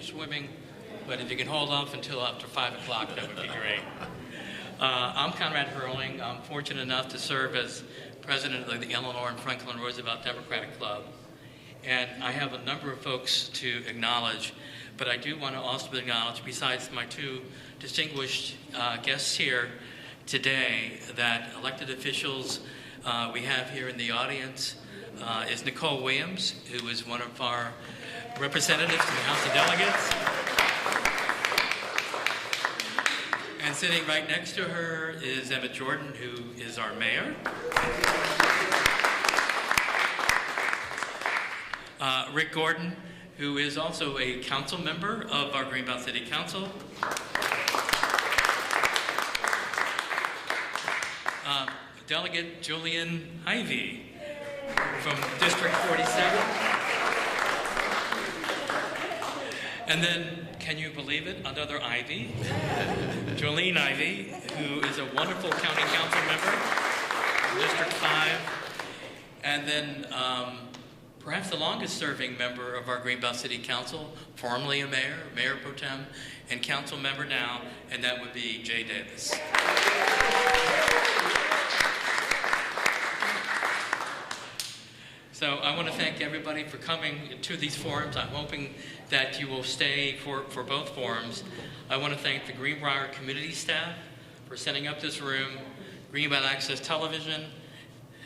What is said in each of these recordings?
swimming, but if you can hold off until after 5 o'clock, that would be great. I'm Conrad Hurling. I'm fortunate enough to serve as president of the Eleanor and Franklin Roosevelt Democratic Club. And I have a number of folks to acknowledge, but I do want to also acknowledge, besides my two distinguished guests here today, that elected officials we have here in the audience is Nicole Williams, who is one of our representatives in the House of Delegates. And sitting right next to her is Emmett Jordan, who is our mayor. Rick Gordon, who is also a council member of our Greenbelt City Council. Delegate Julian Ivey from District 47. And then, can you believe it, another Ivey, Jolene Ivey, who is a wonderful county council member from District 5. And then perhaps the longest serving member of our Greenbelt City Council, formerly a mayor, mayor pro tem, and council member now, and that would be Jay Davis. So I want to thank everybody for coming to these forums. I'm hoping that you will stay for both forums. I want to thank the Greenbriar community staff for setting up this room, Greenbelt Access Television,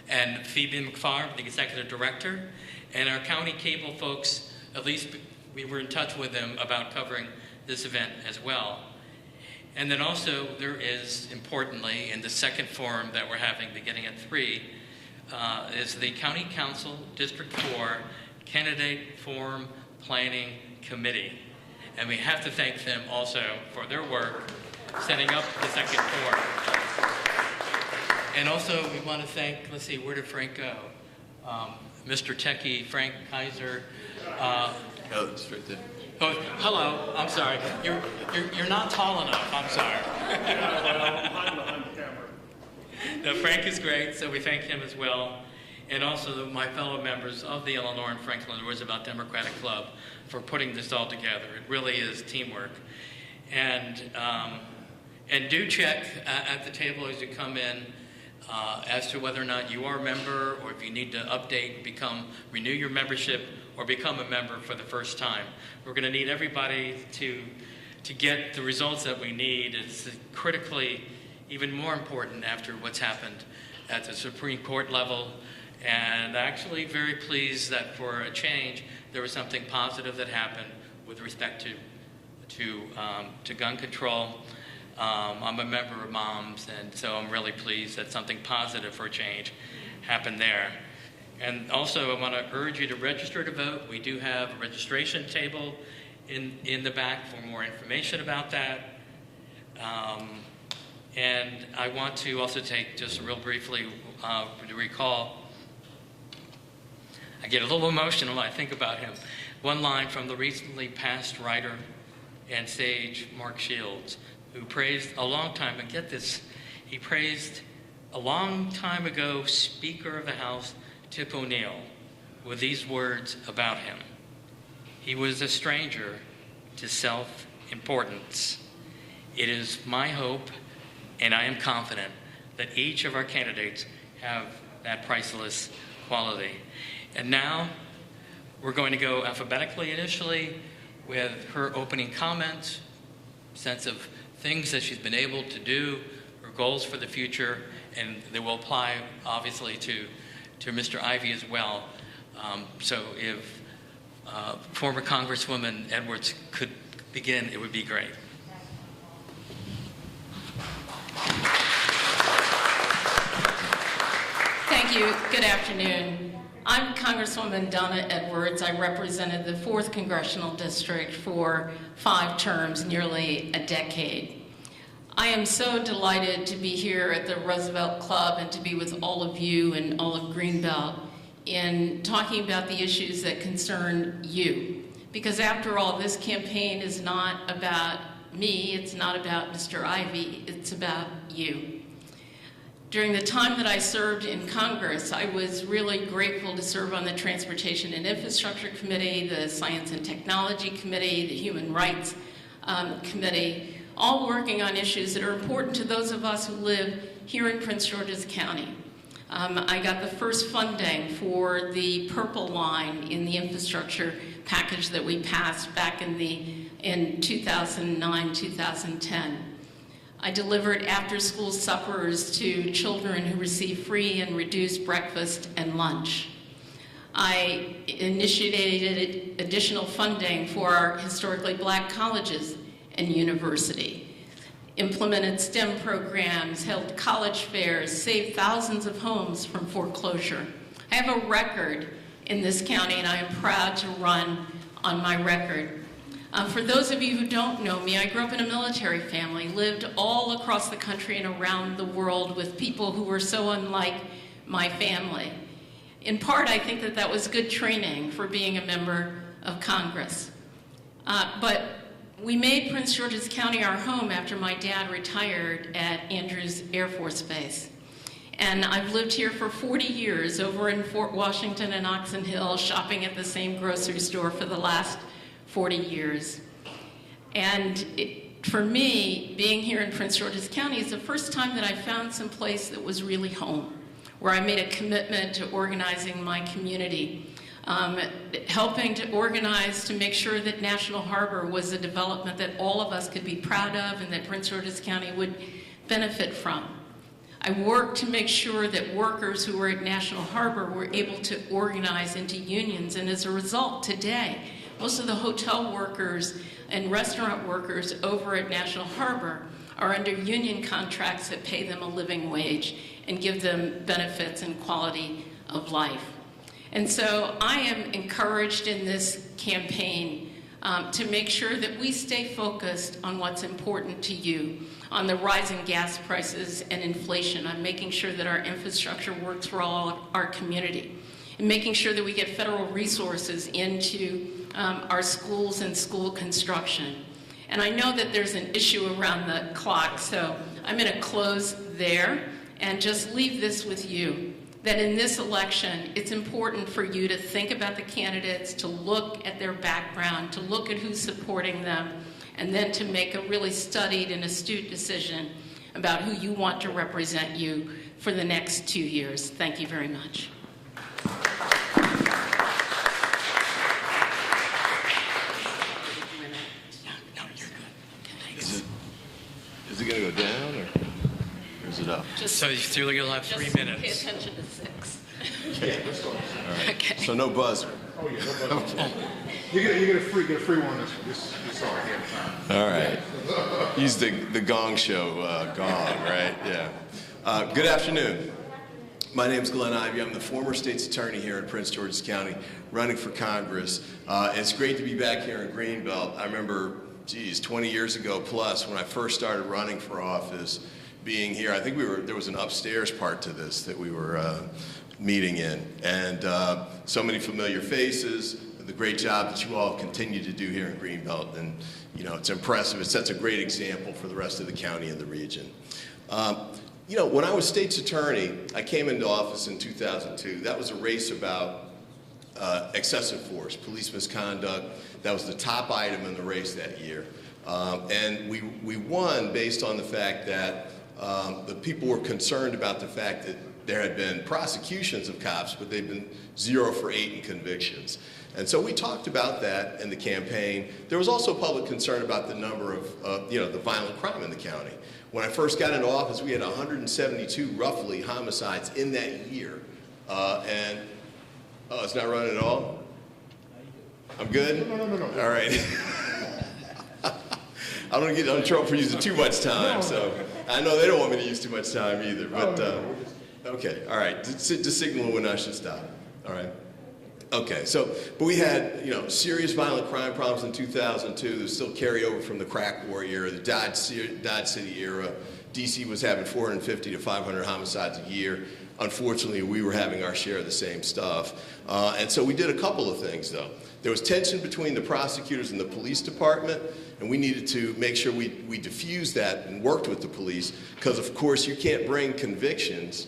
and Phoebe McFarland, the executive director, and our county cable folks. At least we were in touch with them about covering this event as well. And then also there is, importantly, in the second forum that we're having beginning at 3, is the County Council District 4 Candidate Forum Planning Committee. And we have to thank them also for their work setting up the second forum. And also we want to thank, let's see, where did Frank go? Mr. Techie, Frank Kaiser. Oh, it's right there. Oh, hello, I'm sorry. You're not tall enough, I'm sorry. Yeah, well, I'm behind the camera. No, Frank is great, so we thank him as well. And also my fellow members of the Eleanor and Franklin Roosevelt Democratic Club for putting this all together. It really is teamwork. And do check at the table as you come in as to whether or not you are a member, or if you need to update, renew your membership, or become a member for the first time. We're going to need everybody to get the results that we need. It's critically even more important after what's happened at the Supreme Court level. And actually very pleased that for a change, there was something positive that happened with respect to gun control. I'm a member of MOMS, and so I'm really pleased that something positive for a change happened there. And also I want to urge you to register to vote. We do have a registration table in the back for more information about that. And I want to also take just real briefly to recall, I get a little emotional when I think about him, one line from the recently passed writer and sage Mark Shields, who praised a long time, and get this, he praised a long time ago Speaker of the House Tip O'Neill with these words about him. He was a stranger to self-importance. It is my hope, and I am confident, that each of our candidates have that priceless quality. And now we're going to go alphabetically initially with her opening comments, sense of things that she's been able to do, her goals for the future, and they will apply obviously to Mr. Ivey as well. So if former Congresswoman Edwards could begin, it would be great. Thank you. Good afternoon. I'm Congresswoman Donna Edwards. I represented the 4th Congressional District for 5 terms, nearly a decade. I am so delighted to be here at the Roosevelt Club and to be with all of you and all of Greenbelt in talking about the issues that concern you. Because after all, this campaign is not about me, it's not about Mr. Ivey, it's about you. During the time that I served in Congress, I was really grateful to serve on the Transportation and Infrastructure Committee, the Science and Technology Committee, the Human Rights Committee, all working on issues that are important to those of us who live here in Prince George's County. I got the first funding for the Purple Line in the infrastructure package that we passed back in 2009-2010. I delivered after-school suppers to children who receive free and reduced breakfast and lunch. I initiated additional funding for our historically black colleges and university, implemented STEM programs, held college fairs, saved thousands of homes from foreclosure. I have a record in this county, and I am proud to run on my record. For those of you who don't know me, I grew up in a military family, lived all across the country and around the world with people who were so unlike my family. In part, I think that was good training for being a member of Congress. But we made Prince George's County our home after my dad retired at Andrews Air Force Base. And I've lived here for 40 years, over in Fort Washington and Oxon Hill, shopping at the same grocery store for the last 40 years. And for me, being here in Prince George's County is the first time that I found some place that was really home, where I made a commitment to organizing my community, helping to organize to make sure that National Harbor was a development that all of us could be proud of and that Prince George's County would benefit from. I worked to make sure that workers who were at National Harbor were able to organize into unions, and as a result, today, most of the hotel workers and restaurant workers over at National Harbor are under union contracts that pay them a living wage and give them benefits and quality of life. And so I am encouraged in this campaign to make sure that we stay focused on what's important to you, on the rising gas prices and inflation, on making sure that our infrastructure works for all our community, and making sure that we get federal resources into our schools and school construction. And I know that there's an issue around the clock, so I'm going to close there and just leave this with you, that in this election, it's important for you to think about the candidates, to look at their background, to look at who's supporting them, and then to make a really studied and astute decision about who you want to represent you for the next 2 years. Thank you very much. Is it going to go down or is it up? So you'll have 3 minutes. Pay attention to 6. Yeah, let's go. All right. Okay. So no buzzer. Oh, yeah, no problem. You get a free one this one. Just sorry ahead of time. All right. Use the Gong Show gong, right? Yeah. Good afternoon. My name is Glenn Ivey. I'm the former state's attorney here in Prince George's County, running for Congress. It's great to be back here in Greenbelt. I remember, 20 years ago plus, when I first started running for office, being here. I think there was an upstairs part to this that we were meeting in, and so many familiar faces. The great job that you all continue to do here in Greenbelt, and it's impressive. It sets a great example for the rest of the county and the region. When I was state's attorney, I came into office in 2002. That was a race about excessive force, police misconduct. That was the top item in the race that year. And we won based on the fact that the people were concerned about the fact that there had been prosecutions of cops, but they've been 0 for 8 in convictions. And so we talked about that in the campaign. There was also public concern about the number of, the violent crime in the county. When I first got into office, we had 172 roughly homicides in that year. It's not running at all? I'm good? No. All right. I don't get in trouble for using too much time, so I know they don't want me to use too much time either. But okay, all right. Just signal when I should stop. All right. Okay, but we had serious violent crime problems in 2002 that still carry over from the crack war era, the Dodge City era. DC was having 450 to 500 homicides a year. Unfortunately, we were having our share of the same stuff. And so we did a couple of things, though. There was tension between the prosecutors and the police department, and we needed to make sure we diffused that and worked with the police, because of course you can't bring convictions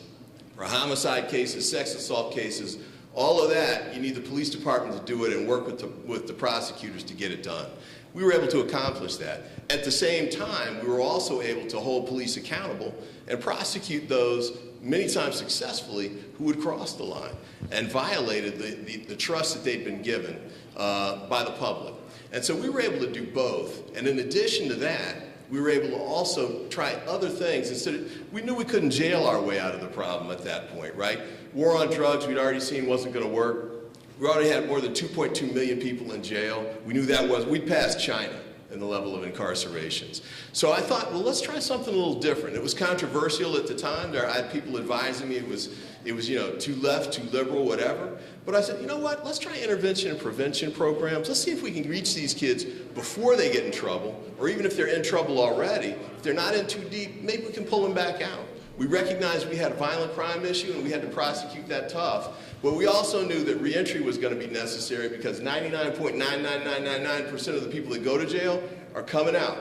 for homicide cases, sex assault cases, all of that. You need the police department to do it and work with the prosecutors to get it done. We were able to accomplish that. At the same time, we were also able to hold police accountable and prosecute those, many times successfully, who would cross the line and violated the trust that they'd been given by the public. And so we were able to do both. And in addition to that, we were able to also try other things. We knew we couldn't jail our way out of the problem at that point, right? War on drugs, we'd already seen wasn't going to work. We already had more than 2.2 million people in jail. We knew we'd passed China in the level of incarcerations. So I thought, well, let's try something a little different. It was controversial at the time. I had people advising me it was too left, too liberal, whatever. But I said, you know what? Let's try intervention and prevention programs. Let's see if we can reach these kids before they get in trouble, or even if they're in trouble already. If they're not in too deep, maybe we can pull them back out. We recognized we had a violent crime issue and we had to prosecute that tough. But we also knew that reentry was going to be necessary, because 99.99999% of the people that go to jail are coming out.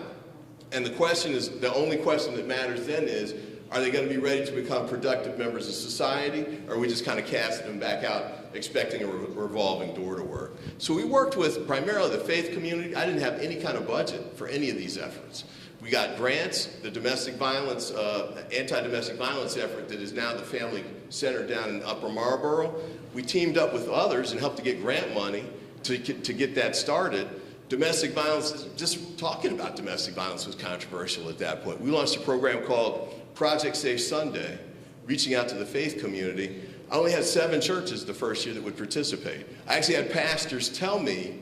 And the only question that matters then is, are they going to be ready to become productive members of society, or are we just kind of casting them back out expecting a revolving door to work? So we worked with primarily the faith community. I didn't have any kind of budget for any of these efforts. We got grants, the domestic violence, anti-domestic violence effort that is now the Family Center down in Upper Marlboro. We teamed up with others and helped to get grant money to get that started. Domestic violence, just talking about domestic violence was controversial at that point. We launched a program called Project Safe Sunday, reaching out to the faith community. I only had 7 churches the first year that would participate. I actually had pastors tell me,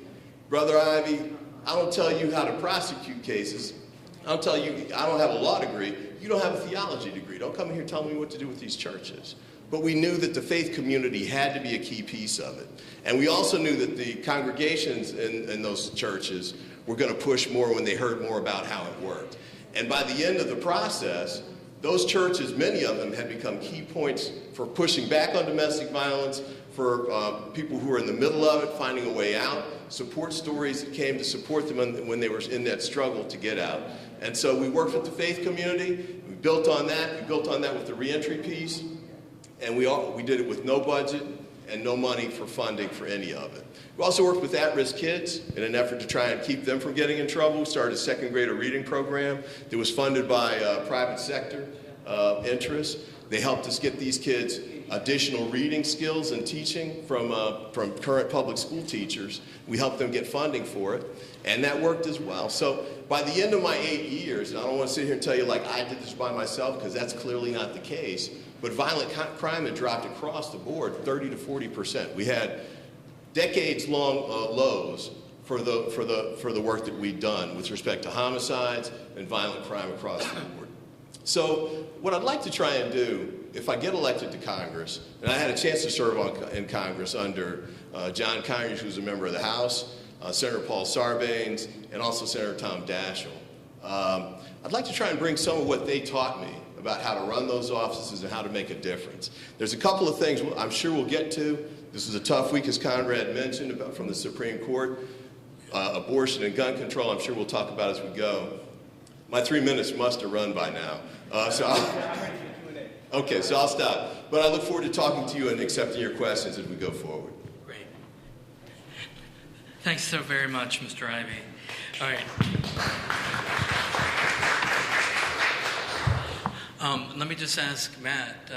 Brother Ivey, I don't tell you how to prosecute cases. I'll tell you, I don't have a law degree. You don't have a theology degree. Don't come here telling me what to do with these churches. But we knew that the faith community had to be a key piece of it. And we also knew that the congregations in those churches were going to push more when they heard more about how it worked. And by the end of the process, those churches, many of them, had become key points for pushing back on domestic violence, for people who were in the middle of it, finding a way out, support stories that came to support them when they were in that struggle to get out. And so we worked with the faith community. We built on that. We built on that with the reentry piece. And we did it with no budget and no money for funding for any of it. We also worked with at-risk kids in an effort to try and keep them from getting in trouble. We started a second grader reading program that was funded by private sector interests. They helped us get these kids additional reading skills and teaching from current public school teachers. We helped them get funding for it, and that worked as well. So by the end of my 8 years, and I don't want to sit here and tell you like I did this by myself, because that's clearly not the case, but violent crime had dropped across the board 30 to 40%. We had decades-long lows for the work that we'd done with respect to homicides and violent crime across the board. So what I'd like to try and do, if I get elected to Congress, and I had a chance to serve in Congress under John Conyers, who's a member of the House, Senator Paul Sarbanes, and also Senator Tom Daschle. I'd like to try and bring some of what they taught me about how to run those offices and how to make a difference. There's a couple of things I'm sure we'll get to. This was a tough week, as Conrad mentioned, from the Supreme Court. Abortion and gun control, I'm sure we'll talk about as we go. My 3 minutes must have run by now. Okay, so I'll stop. But I look forward to talking to you and accepting your questions as we go forward. Great. Thanks so very much, Mr. Ivey. All right. Let me just ask Matt,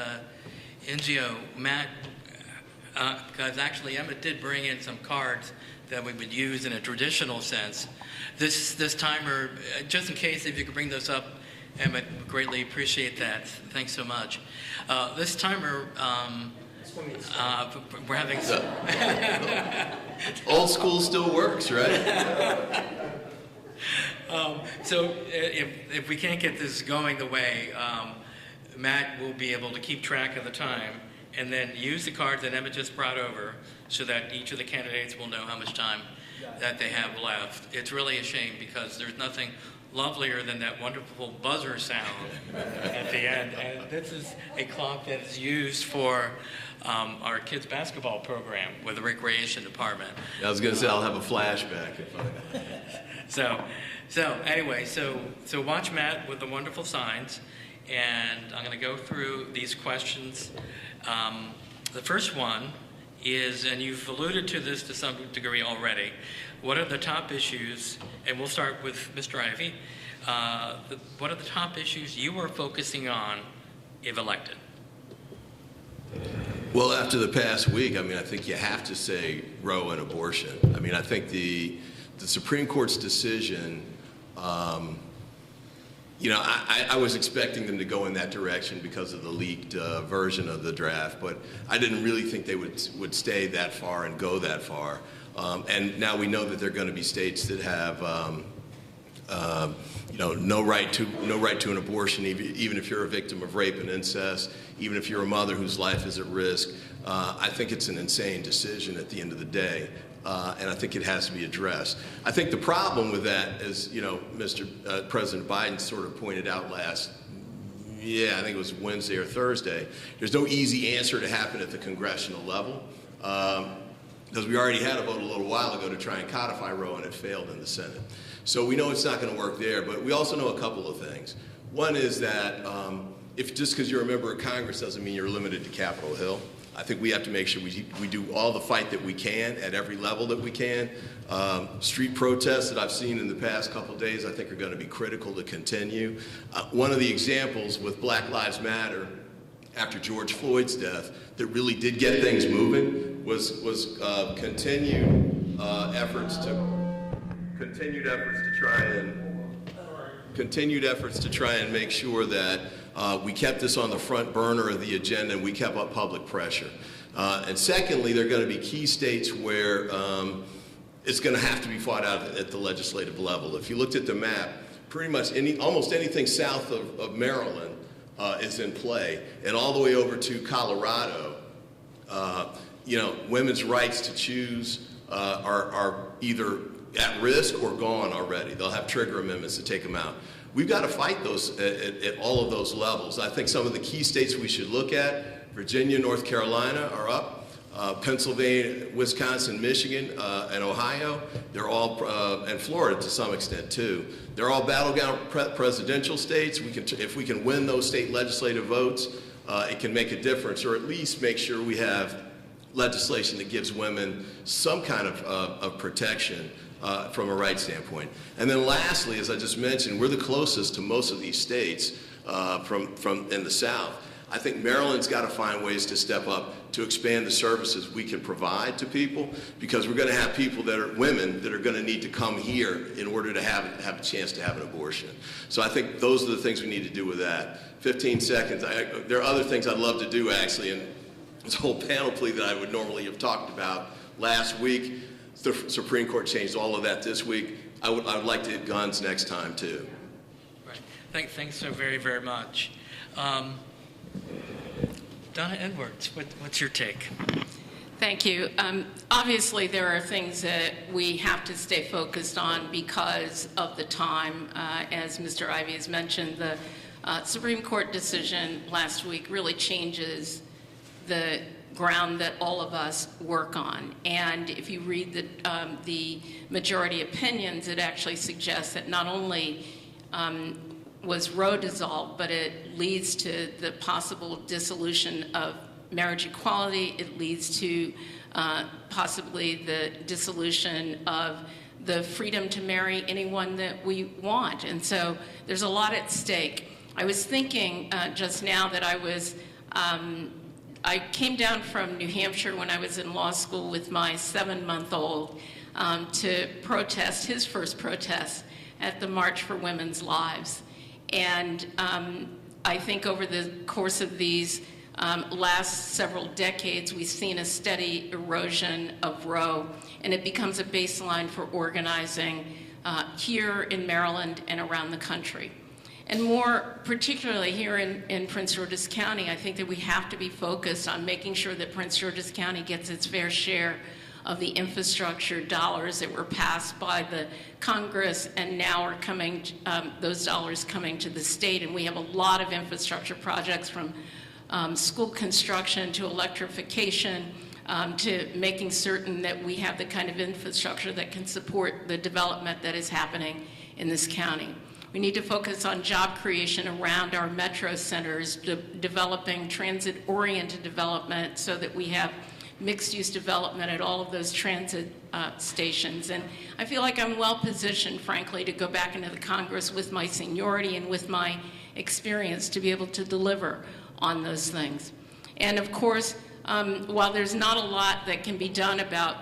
NGO, Matt, because actually Emmett did bring in some cards that we would use in a traditional sense. This timer, just in case if you could bring those up, Emmett, greatly appreciate that. Thanks so much. This timer, we're having some... Old school still works, right? So if we can't get this going the way, Matt will be able to keep track of the time and then use the cards that Emmett just brought over so that each of the candidates will know how much time that they have left. It's really a shame because there's nothing lovelier than that wonderful buzzer sound at the end. And this is a clock that is used for our kids' basketball program with the recreation department. I was going to say I'll have a flashback if I... So anyway, so watch Matt with the wonderful signs, and I'm going to go through these questions. The first one is, and you've alluded to this to some degree already, what are the top issues, and we'll start with Mr. Ivey, what are the top issues you are focusing on if elected? Well, after the past week, I mean, I think you have to say Roe and abortion. I mean, I think the Supreme Court's decision, you know, I was expecting them to go in that direction because of the leaked version of the draft, but I didn't really think they would stay that far and go that far. And now we know that there are going to be states that have, you know, no right to an abortion, even if you're a victim of rape and incest, even if you're a mother whose life is at risk. I think it's an insane decision at the end of the day. And I think it has to be addressed. I think the problem with that is, you know, President Biden sort of pointed out I think it was Wednesday or Thursday, there's no easy answer to happen at the congressional level. Because we already had a vote a little while ago to try and codify Roe, and it failed in the Senate. So we know it's not going to work there, but we also know a couple of things. One is that just because you're a member of Congress doesn't mean you're limited to Capitol Hill. I think we have to make sure we do all the fight that we can at every level that we can. Street protests that I've seen in the past couple of days I think are going to be critical to continue. One of the examples with Black Lives Matter after George Floyd's death that really did get things moving was continued efforts to try and make sure that we kept this on the front burner of the agenda and we kept up public pressure. And secondly, there are going to be key states where it's going to have to be fought out at the legislative level. If you looked at the map, pretty much almost anything south of Maryland is in play, and all the way over to Colorado, you know, women's rights to choose are either at risk or gone already. They'll have trigger amendments to take them out. We've got to fight those at all of those levels. I think some of the key states we should look at, Virginia, North Carolina are up. Pennsylvania, Wisconsin, Michigan, and Ohio, they're all, and Florida to some extent too. They're all battleground presidential states. If we can win those state legislative votes, it can make a difference, or at least make sure we have legislation that gives women some kind of protection from a rights standpoint. And then lastly, as I just mentioned, we're the closest to most of these states from in the South. I think Maryland's got to find ways to step up to expand the services we can provide to people, because we're going to have people that are women that are going to need to come here in order to have a chance to have an abortion. So I think those are the things we need to do with that. 15 seconds. There are other things I'd love to do, actually, and this whole panel plea that I would normally have talked about last week. The Supreme Court changed all of that this week. I would like to hit guns next time, too. Right. Thanks so very, very much. Donna Edwards, what's your take? Thank you. Obviously, there are things that we have to stay focused on because of the time. As Mr. Ivey has mentioned, the Supreme Court decision last week really changes the ground that all of us work on. And if you read the majority opinions, it actually suggests that not only was Roe dissolved, but it leads to the possible dissolution of marriage equality. It leads to possibly the dissolution of the freedom to marry anyone that we want. And so there's a lot at stake. I was thinking just now that I came down from New Hampshire when I was in law school with my 7-month-old to protest, his first protest, at the March for Women's Lives. And I think over the course of these last several decades, we've seen a steady erosion of Roe, and it becomes a baseline for organizing here in Maryland and around the country. And more particularly here in Prince George's County, I think that we have to be focused on making sure that Prince George's County gets its fair share of the infrastructure dollars that were passed by the Congress and now are coming, those dollars coming to the state. And we have a lot of infrastructure projects from school construction to electrification to making certain that we have the kind of infrastructure that can support the development that is happening in this county. We need to focus on job creation around our metro centers, developing transit-oriented development so that we have mixed-use development at all of those transit stations. And I feel like I'm well positioned, frankly, to go back into the Congress with my seniority and with my experience to be able to deliver on those things. And of course, while there's not a lot that can be done about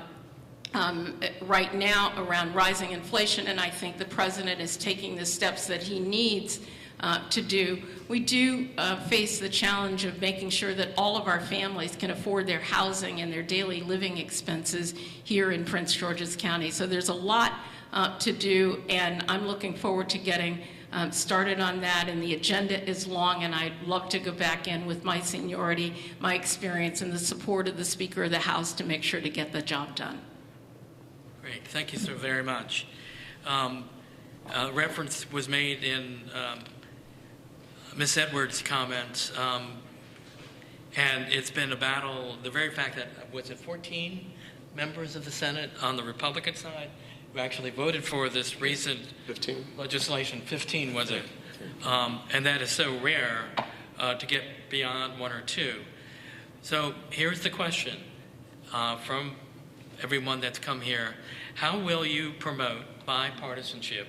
right now around rising inflation, and I think the president is taking the steps that he needs to do, we do face the challenge of making sure that all of our families can afford their housing and their daily living expenses here in Prince George's County. So there's a lot to do, and I'm looking forward to getting started on that, and the agenda is long, and I'd love to go back in with my seniority, my experience, and the support of the Speaker of the House to make sure to get the job done. Great, thank you so very much. Reference was made in Ms. Edwards' comments, and it's been a battle. The very fact that, was it 14 members of the Senate on the Republican side who actually voted for this recent 15 legislation, 15 was it? And that is so rare to get beyond one or two. So here's the question from everyone that's come here. How will you promote bipartisanship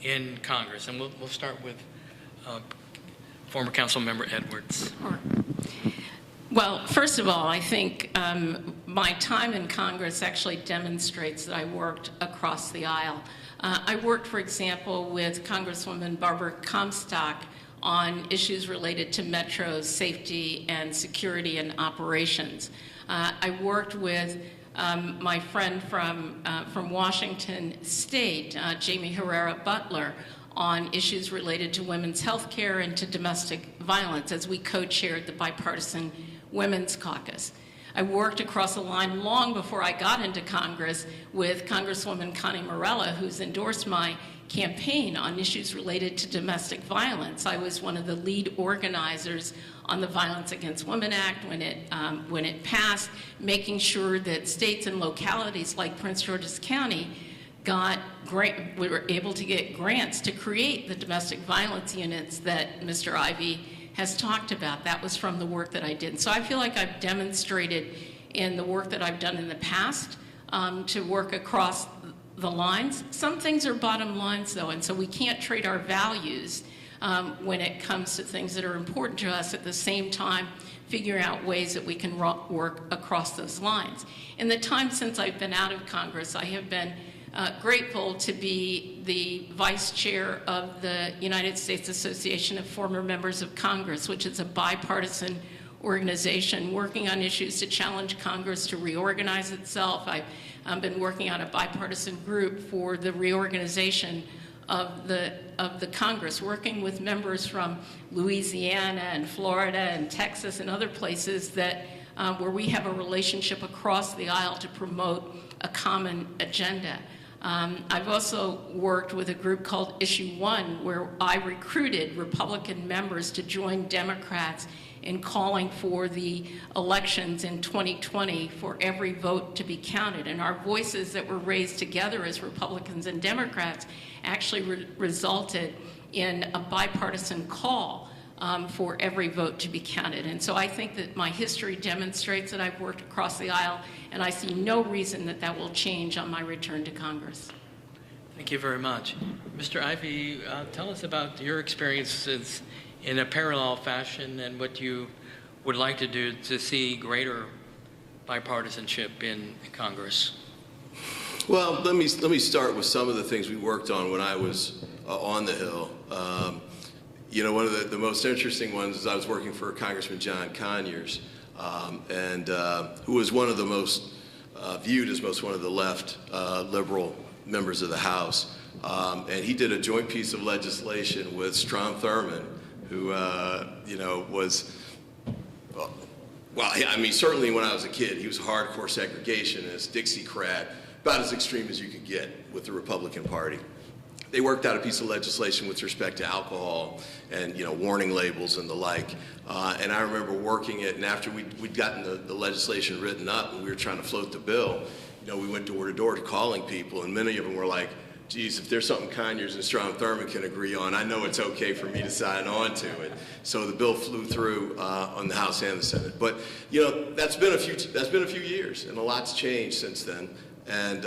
in Congress? And we'll start with former Council Member Edwards. Sure. Well, first of all, I think my time in Congress actually demonstrates that I worked across the aisle. I worked, for example, with Congresswoman Barbara Comstock on issues related to Metro's safety and security and operations. I worked with my friend from Washington State, Jamie Herrera Butler, on issues related to women's health care and to domestic violence as we co-chaired the Bipartisan Women's Caucus. I worked across the line long before I got into Congress with Congresswoman Connie Morella, who's endorsed my campaign on issues related to domestic violence. I was one of the lead organizers on the Violence Against Women Act when it passed, making sure that states and localities like Prince George's County we were able to get grants to create the domestic violence units that Mr. Ivey has talked about. That was from the work that I did. So I feel like I've demonstrated in the work that I've done in the past to work across the lines. Some things are bottom lines, though, and so we can't trade our values when it comes to things that are important to us, at the same time figuring out ways that we can work across those lines. In the time since I've been out of Congress, I have been grateful to be the vice chair of the United States Association of Former Members of Congress, which is a bipartisan organization working on issues to challenge Congress to reorganize itself. I've been working on a bipartisan group for the reorganization of the Congress, working with members from Louisiana and Florida and Texas and other places that where we have a relationship across the aisle to promote a common agenda. I've also worked with a group called Issue 1, where I recruited Republican members to join Democrats in calling for the elections in 2020 for every vote to be counted. And our voices that were raised together as Republicans and Democrats actually resulted in a bipartisan call for every vote to be counted. And so I think that my history demonstrates that I've worked across the aisle, and I see no reason that that will change on my return to Congress. Thank you very much. Mr. Ivey, tell us about your experiences in a parallel fashion and what you would like to do to see greater bipartisanship in Congress. Well, let me start with some of the things we worked on when I was on the Hill. You know, one of the most interesting ones is I was working for Congressman John Conyers, who was one of the most viewed as one of the left liberal members of the House. And he did a joint piece of legislation with Strom Thurmond, who, you know, was Well, yeah, I mean, certainly when I was a kid, he was a hardcore segregationist, Dixiecrat, about as extreme as you could get with the Republican Party. They worked out a piece of legislation with respect to alcohol and, you know, warning labels and the like. And I remember working it, and after we'd gotten the legislation written up and we were trying to float the bill, you know, we went door to door calling people, and many of them were like, geez, if there's something Conyers and Strom Thurmond can agree on, I know it's okay for me to sign on to it. So the bill flew through on the House and the Senate. But, you know, that's been a few years, and a lot's changed since then. And,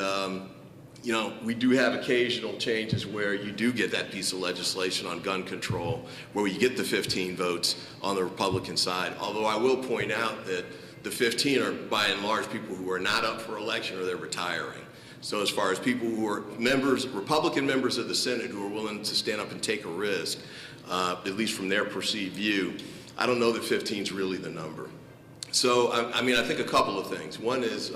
you know, we do have occasional changes where you do get that piece of legislation on gun control, where you get the 15 votes on the Republican side. Although I will point out that the 15 are, by and large, people who are not up for election or they're retiring. So as far as people who are members, Republican members of the Senate who are willing to stand up and take a risk, at least from their perceived view, I don't know that 15 is really the number. So, I mean, I think a couple of things. One is,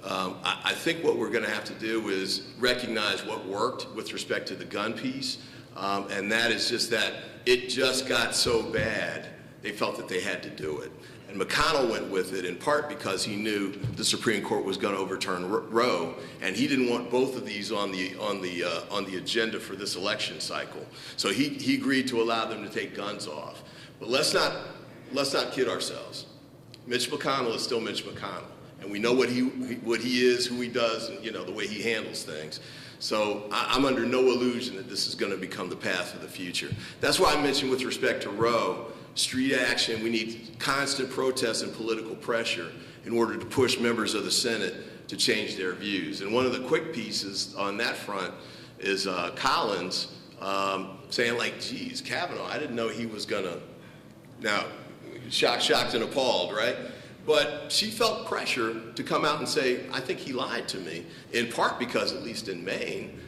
I think what we're going to have to do is recognize what worked with respect to the gun piece, and that is just that it just got so bad they felt that they had to do it. And McConnell went with it in part because he knew the Supreme Court was going to overturn Roe, and he didn't want both of these on the agenda for this election cycle. So he agreed to allow them to take guns off. But let's not kid ourselves. Mitch McConnell is still Mitch McConnell. And we know what he is, who he does, and, you know, the way he handles things. So I'm under no illusion that this is going to become the path of the future. That's why I mentioned with respect to Roe, street action, we need constant protest and political pressure in order to push members of the Senate to change their views. And one of the quick pieces on that front is Collins saying, like, geez, Kavanaugh, I didn't know he was going to, now, shocked and appalled, right? But she felt pressure to come out and say, I think he lied to me, in part because, at least in Maine,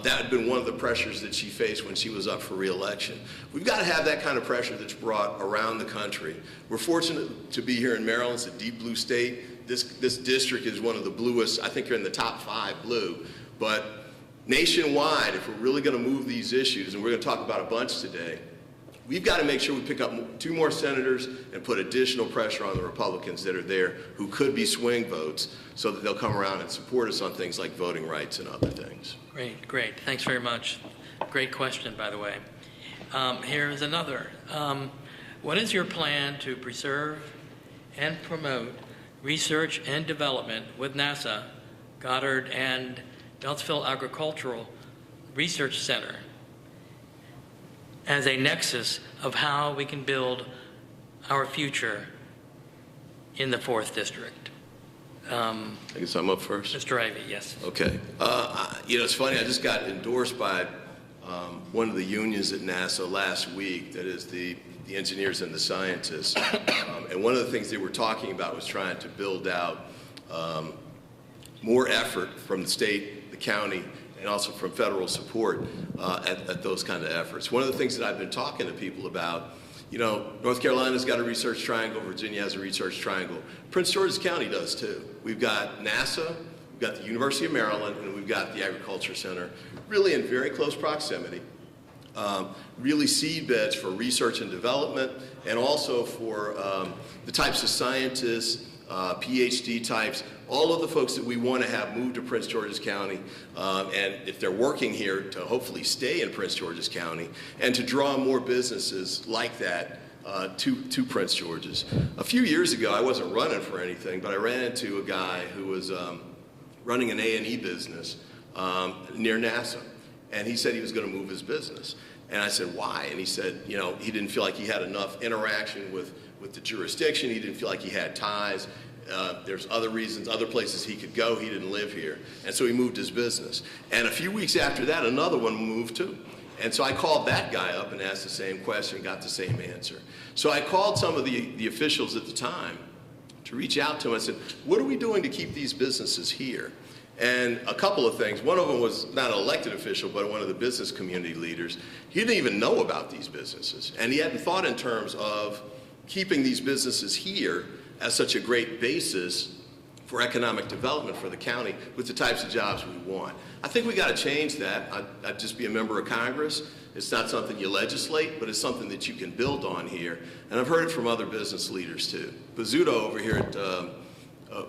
that had been one of the pressures that she faced when she was up for re-election. We've got to have that kind of pressure that's brought around the country. We're fortunate to be here in Maryland. It's a deep blue state. This district is one of the bluest. I think you're in the top 5 blue. But nationwide, if we're really going to move these issues, and we're going to talk about a bunch today, we've got to make sure we pick up 2 more senators and put additional pressure on the Republicans that are there who could be swing votes so that they'll come around and support us on things like voting rights and other things. Great. Thanks very much. Great question, by the way. Here is another. What is your plan to preserve and promote research and development with NASA, Goddard, and Beltsville Agricultural Research Center as a nexus of how we can build our future in the 4th District? I guess I'm up first. Mr. Ivey, yes. Okay. You know, it's funny, I just got endorsed by one of the unions at NASA last week, that is the engineers and the scientists. And one of the things they were talking about was trying to build out more effort from the state, the county, and also from federal support at those kind of efforts. One of the things that I've been talking to people about, you know, North Carolina's got a research triangle, Virginia has a research triangle. Prince George's County does too. We've got NASA, we've got the University of Maryland, and we've got the Agriculture Center, really in very close proximity. Really seed beds for research and development, and also for the types of scientists, PhD types, all of the folks that we want to have move to Prince George's County, and if they're working here, to hopefully stay in Prince George's County, and to draw more businesses like that to Prince George's. A few years ago, I wasn't running for anything, but I ran into a guy who was running an A&E business near NASA, and he said he was going to move his business. And I said, why? And he said, you know, he didn't feel like he had enough interaction with the jurisdiction. He didn't feel like he had ties. There's other reasons, other places he could go. He didn't live here. And so he moved his business. And a few weeks after that, another one moved too. And so I called that guy up and asked the same question, got the same answer. So I called some of the officials at the time to reach out to him. I said, what are we doing to keep these businesses here? And a couple of things. One of them was not an elected official, but one of the business community leaders. He didn't even know about these businesses. And he hadn't thought in terms of keeping these businesses here as such a great basis for economic development for the county with the types of jobs we want. I think we got to change that. I'd just be a member of Congress. It's not something you legislate, but it's something that you can build on here. And I've heard it from other business leaders too. Bizzuto over here at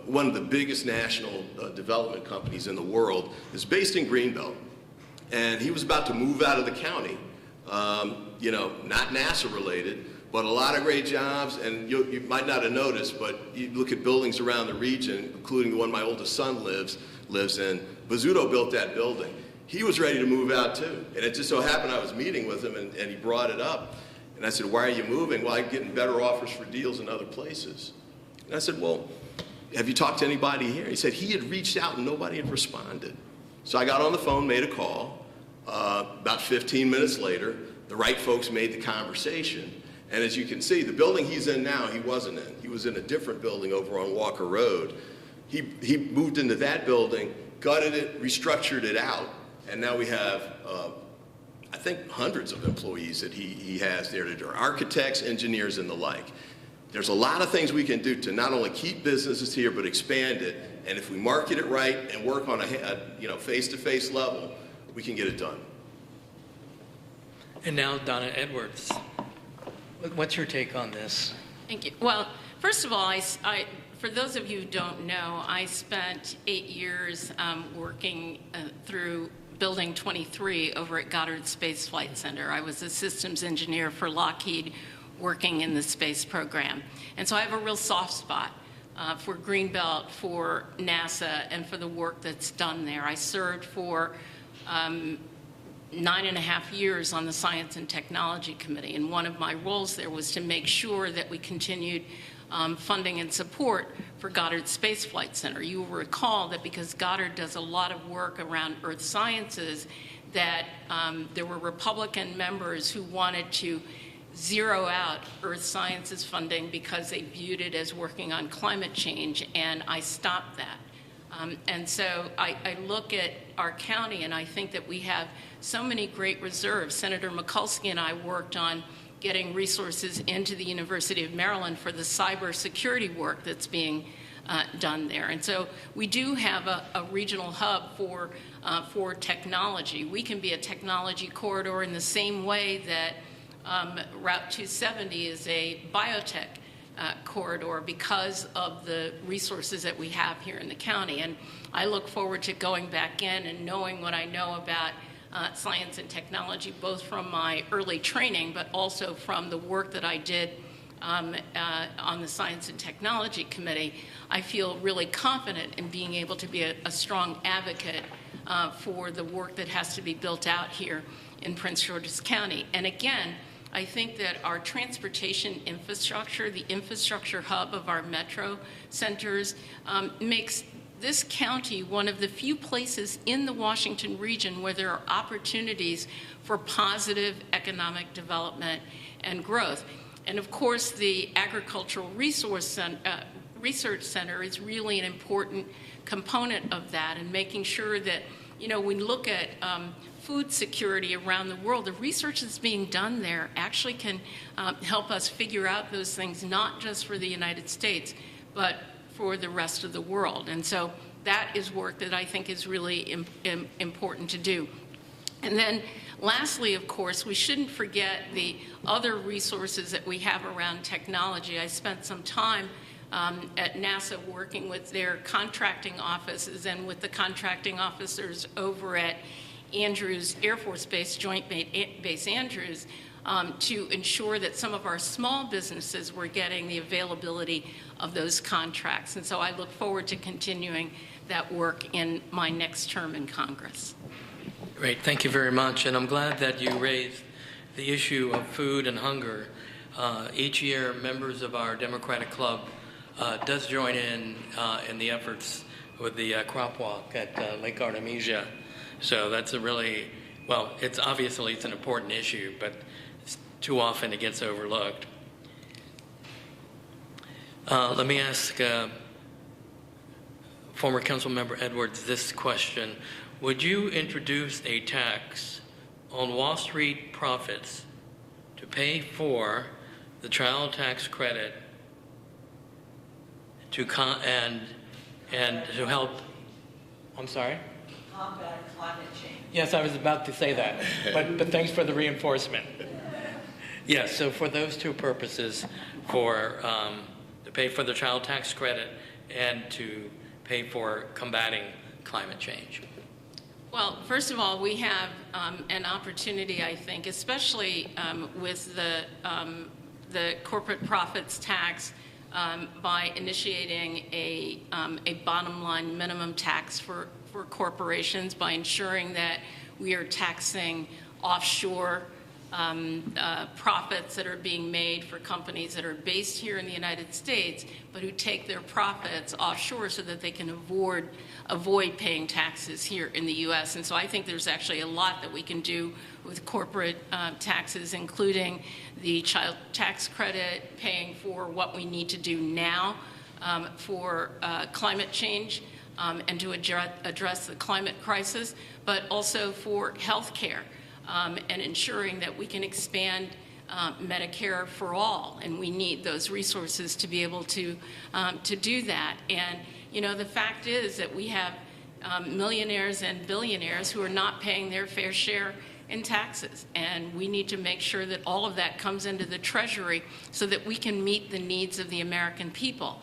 one of the biggest national development companies in the world is based in Greenbelt. And he was about to move out of the county, you know, not NASA related, but a lot of great jobs. And you might not have noticed, but you look at buildings around the region, including the one my oldest son lives in. Bizzuto built that building. He was ready to move out too. And it just so happened I was meeting with him and he brought it up. And I said, why are you moving? Well, I'm getting better offers for deals in other places. And I said, well, have you talked to anybody here? He said he had reached out and nobody had responded. So I got on the phone, made a call. About 15 minutes later, the right folks made the conversation. And as you can see, the building he's in now, he wasn't in. He was in a different building over on Walker Road. He moved into that building, gutted it, restructured it out, and now we have, I think, hundreds of employees that he has there to do, architects, engineers, and the like. There's a lot of things we can do to not only keep businesses here, but expand it. And if we market it right and work on a face-to-face level, we can get it done. And now Donna Edwards. What's your take on this? Thank you. Well, first of all, for those of you who don't know, I spent 8 years working through Building 23 over at Goddard Space Flight Center. I was a systems engineer for Lockheed working in the space program. And so I have a real soft spot for Greenbelt, for NASA, and for the work that's done there. I served for 9.5 years on the Science and Technology Committee, and one of my roles there was to make sure that we continued funding and support for Goddard Space Flight Center. You will recall that because Goddard does a lot of work around earth sciences, that there were Republican members who wanted to zero out earth sciences funding because they viewed it as working on climate change, and I stopped that. And so I look at our county and I think that we have so many great reserves. Senator Mikulski and I worked on getting resources into the University of Maryland for the cybersecurity work that's being done there. And so we do have a regional hub for technology. We can be a technology corridor in the same way that Route 270 is a biotech corridor because of the resources that we have here in the county. And I look forward to going back in and knowing what I know about science and technology, both from my early training, but also from the work that I did on the Science and Technology Committee. I feel really confident in being able to be a strong advocate for the work that has to be built out here in Prince George's County. And again, I think that our transportation infrastructure, the infrastructure hub of our metro centers, makes this county one of the few places in the Washington region where there are opportunities for positive economic development and growth. And of course, the Agricultural Research Center is really an important component of that, and making sure that, you know, we look at food security around the world, the research that's being done there actually can help us figure out those things, not just for the United States, but for the rest of the world. And so that is work that I think is really important to do. And then lastly, of course, we shouldn't forget the other resources that we have around technology. I spent some time at NASA working with their contracting offices and with the contracting officers over at Andrews Air Force Base, Joint Base Andrews, to ensure that some of our small businesses were getting the availability of those contracts. And so I look forward to continuing that work in my next term in Congress. Great, thank you very much. And I'm glad that you raised the issue of food and hunger. Each year, members of our Democratic Club does join in the efforts with the crop walk at Lake Artemisia. So that's a really, well, it's an important issue, but too often it gets overlooked. Let me ask former Council Member Edwards this question. Would you introduce a tax on Wall Street profits to pay for the child tax credit and to help, I'm sorry? Combat climate change. Yes, I was about to say that, but thanks for the reinforcement. Yes, so for those two purposes, to pay for the child tax credit and to pay for combating climate change. Well, first of all, we have an opportunity, I think, especially with the corporate profits tax, by initiating a bottom line minimum tax for corporations, by ensuring that we are taxing offshore profits that are being made for companies that are based here in the United States, but who take their profits offshore so that they can avoid paying taxes here in the U.S. And so I think there's actually a lot that we can do with corporate taxes, including the child tax credit, paying for what we need to do now for climate change and to address the climate crisis, but also for health care. And ensuring that we can expand Medicare for all, and we need those resources to be able to do that. And you know, the fact is that we have millionaires and billionaires who are not paying their fair share in taxes, and we need to make sure that all of that comes into the Treasury so that we can meet the needs of the American people.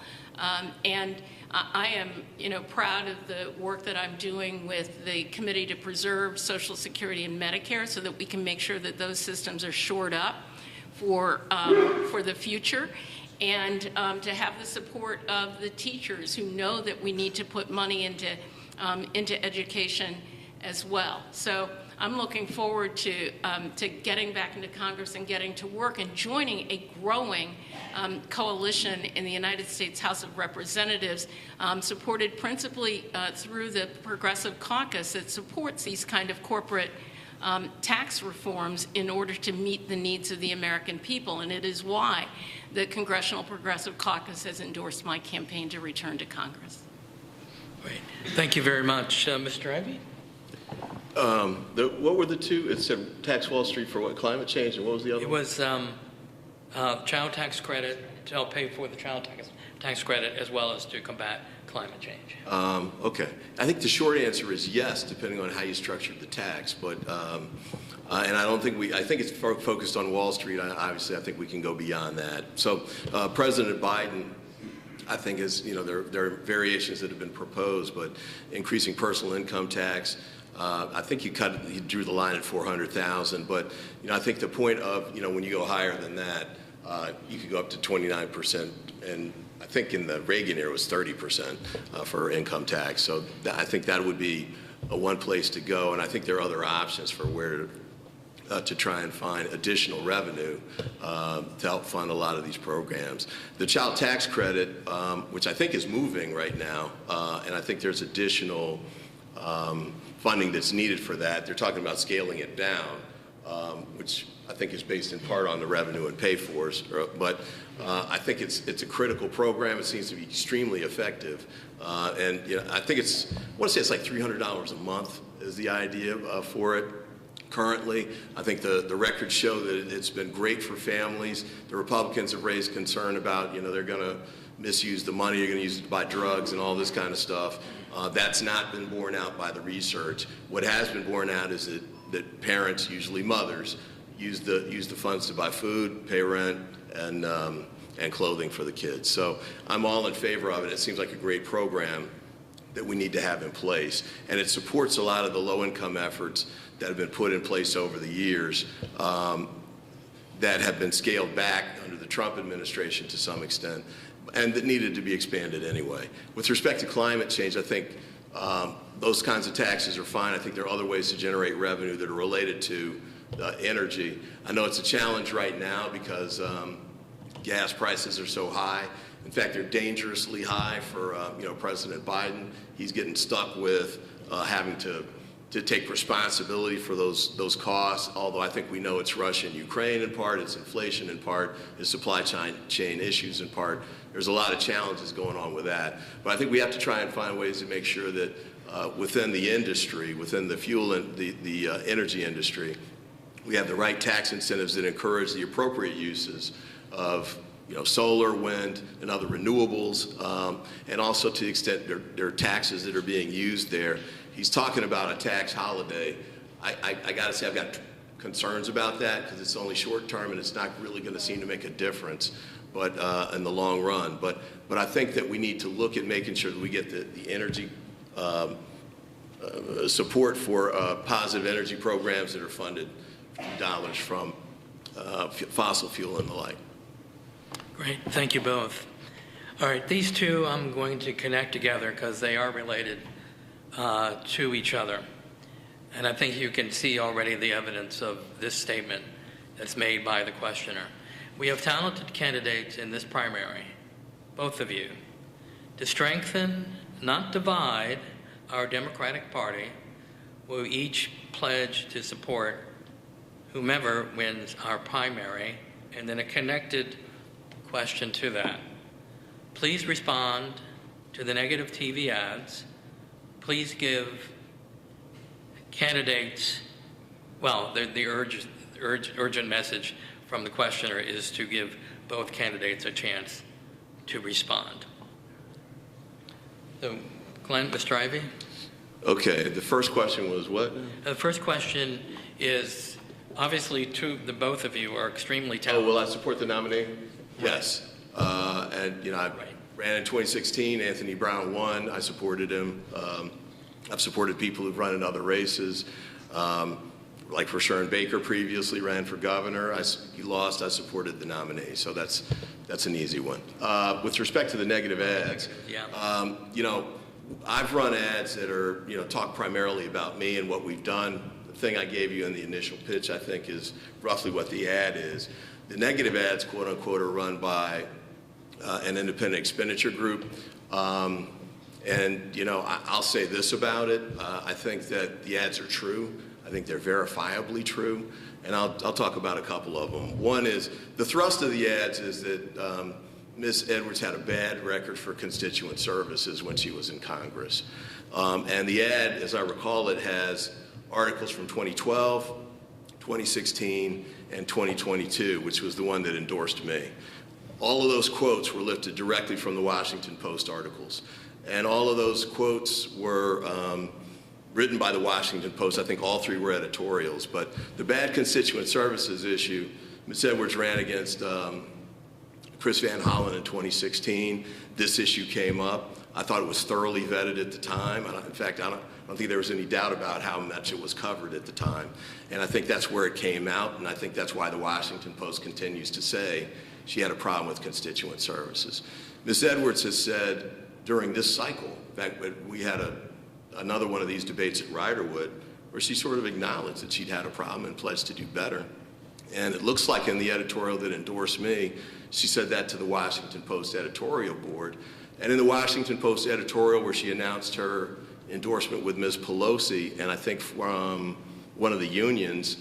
And I am, proud of the work that I'm doing with the Committee to Preserve Social Security and Medicare so that we can make sure that those systems are shored up for the future, and to have the support of the teachers who know that we need to put money into education as well. So I'm looking forward to getting back into Congress and getting to work and joining a growing coalition in the United States House of Representatives, supported principally through the Progressive Caucus that supports these kind of corporate tax reforms in order to meet the needs of the American people. And it is why the Congressional Progressive Caucus has endorsed my campaign to return to Congress. Great. Thank you very much. Mr. Ivey? What were the two? It said tax Wall Street for what? Climate change, and what was the other It one? was child tax credit, to help pay for the child tax credit, as well as to combat climate change. Okay. I think the short answer is yes, depending on how you structured the tax. But and I don't think I think it's focused on Wall Street. Obviously, I think we can go beyond that. So President Biden, I think, is, there are variations that have been proposed, but increasing personal income tax. I think he drew the line at 400,000, but I think the point of when you go higher than that, you could go up to 29%, and I think in the Reagan era it was 30% for income tax. So I think that would be one place to go, and I think there are other options for where to try and find additional revenue to help fund a lot of these programs. The child tax credit, which I think is moving right now, and I think there's additional funding that's needed for that. They're talking about scaling it down, which I think is based in part on the revenue and pay-fors. But I think it's a critical program. It seems to be extremely effective. And I think I want to say it's like $300 a month is the idea for it. Currently, I think the records show that it's been great for families. The Republicans have raised concern about, they're going to misuse the money, you're going to use it to buy drugs and all this kind of stuff. That's not been borne out by the research. What has been borne out is that parents, usually mothers, use the funds to buy food, pay rent, and clothing for the kids. So I'm all in favor of it. It seems like a great program that we need to have in place. And it supports a lot of the low-income efforts that have been put in place over the years that have been scaled back under the Trump administration to some extent, and that needed to be expanded anyway. With respect to climate change, I think those kinds of taxes are fine. I think there are other ways to generate revenue that are related to energy. I know it's a challenge right now because gas prices are so high. In fact, they're dangerously high for President Biden. He's getting stuck with having to take responsibility for those costs, although I think we know it's Russia and Ukraine in part, it's inflation in part, it's supply chain issues in part. There's a lot of challenges going on with that. But I think we have to try and find ways to make sure that within the industry, within the fuel and the energy industry, we have the right tax incentives that encourage the appropriate uses of solar, wind, and other renewables, and also to the extent there are taxes that are being used there. He's talking about a tax holiday. I got to say, I've got concerns about that because it's only short term and it's not really going to seem to make a difference, but in the long run. But I think that we need to look at making sure that we get the energy support for positive energy programs that are funded dollars from fossil fuel and the like. Great, thank you both. All right, these two I'm going to connect together because they are related to each other. And I think you can see already the evidence of this statement that's made by the questioner. We have talented candidates in this primary, both of you, to strengthen, not divide, our Democratic Party. Will each pledge to support whomever wins our primary, and then a connected question to that. Please respond to the negative TV ads. Please give candidates, well, the urgent message from the questioner is to give both candidates a chance to respond. So, Glenn, Mr. Ivey? Okay, the first question was what? The first question is, obviously, the both of you are extremely talented. Oh, will I support the nominee? Yes. And, I ran in 2016. Anthony Brown won. I supported him. I've supported people who've run in other races. Like for Sharon Baker previously ran for governor. He lost. I supported the nominee. So that's an easy one. With respect to the negative ads, I've run ads that are, talk primarily about me and what we've done. The thing I gave you in the initial pitch, I think, is roughly what the ad is. The negative ads, quote unquote, are run by an independent expenditure group. I'll say this about it. I think that the ads are true. I think they're verifiably true. And I'll talk about a couple of them. One is, the thrust of the ads is that Ms. Edwards had a bad record for constituent services when she was in Congress. And the ad, as I recall it, has articles from 2012, 2016, and 2022, which was the one that endorsed me. All of those quotes were lifted directly from the Washington Post articles. And all of those quotes were written by the Washington Post. I think all three were editorials. But the bad constituent services issue, Ms. Edwards ran against Chris Van Hollen in 2016. This issue came up. I thought it was thoroughly vetted at the time. In fact, I don't think there was any doubt about how much it was covered at the time. And I think that's where it came out, and I think that's why the Washington Post continues to say she had a problem with constituent services. Ms. Edwards has said during this cycle, in fact, we had another one of these debates at Riderwood, where she sort of acknowledged that she'd had a problem and pledged to do better. And it looks like in the editorial that endorsed me, she said that to the Washington Post editorial board. And in the Washington Post editorial where she announced her endorsement with Ms. Pelosi, and I think from one of the unions,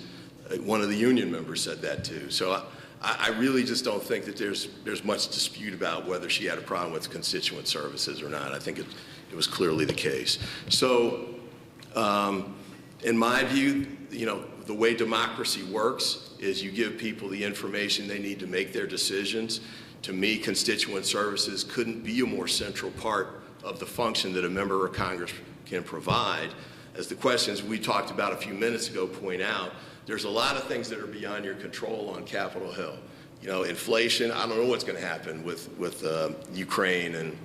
one of the union members said that too. So I really just don't think that there's much dispute about whether she had a problem with constituent services or not. I think it was clearly the case. So in my view, the way democracy works is you give people the information they need to make their decisions. To me, constituent services couldn't be a more central part of the function that a member of Congress can provide. As the questions we talked about a few minutes ago point out, there's a lot of things that are beyond your control on Capitol Hill. Inflation, I don't know what's going to happen with Ukraine and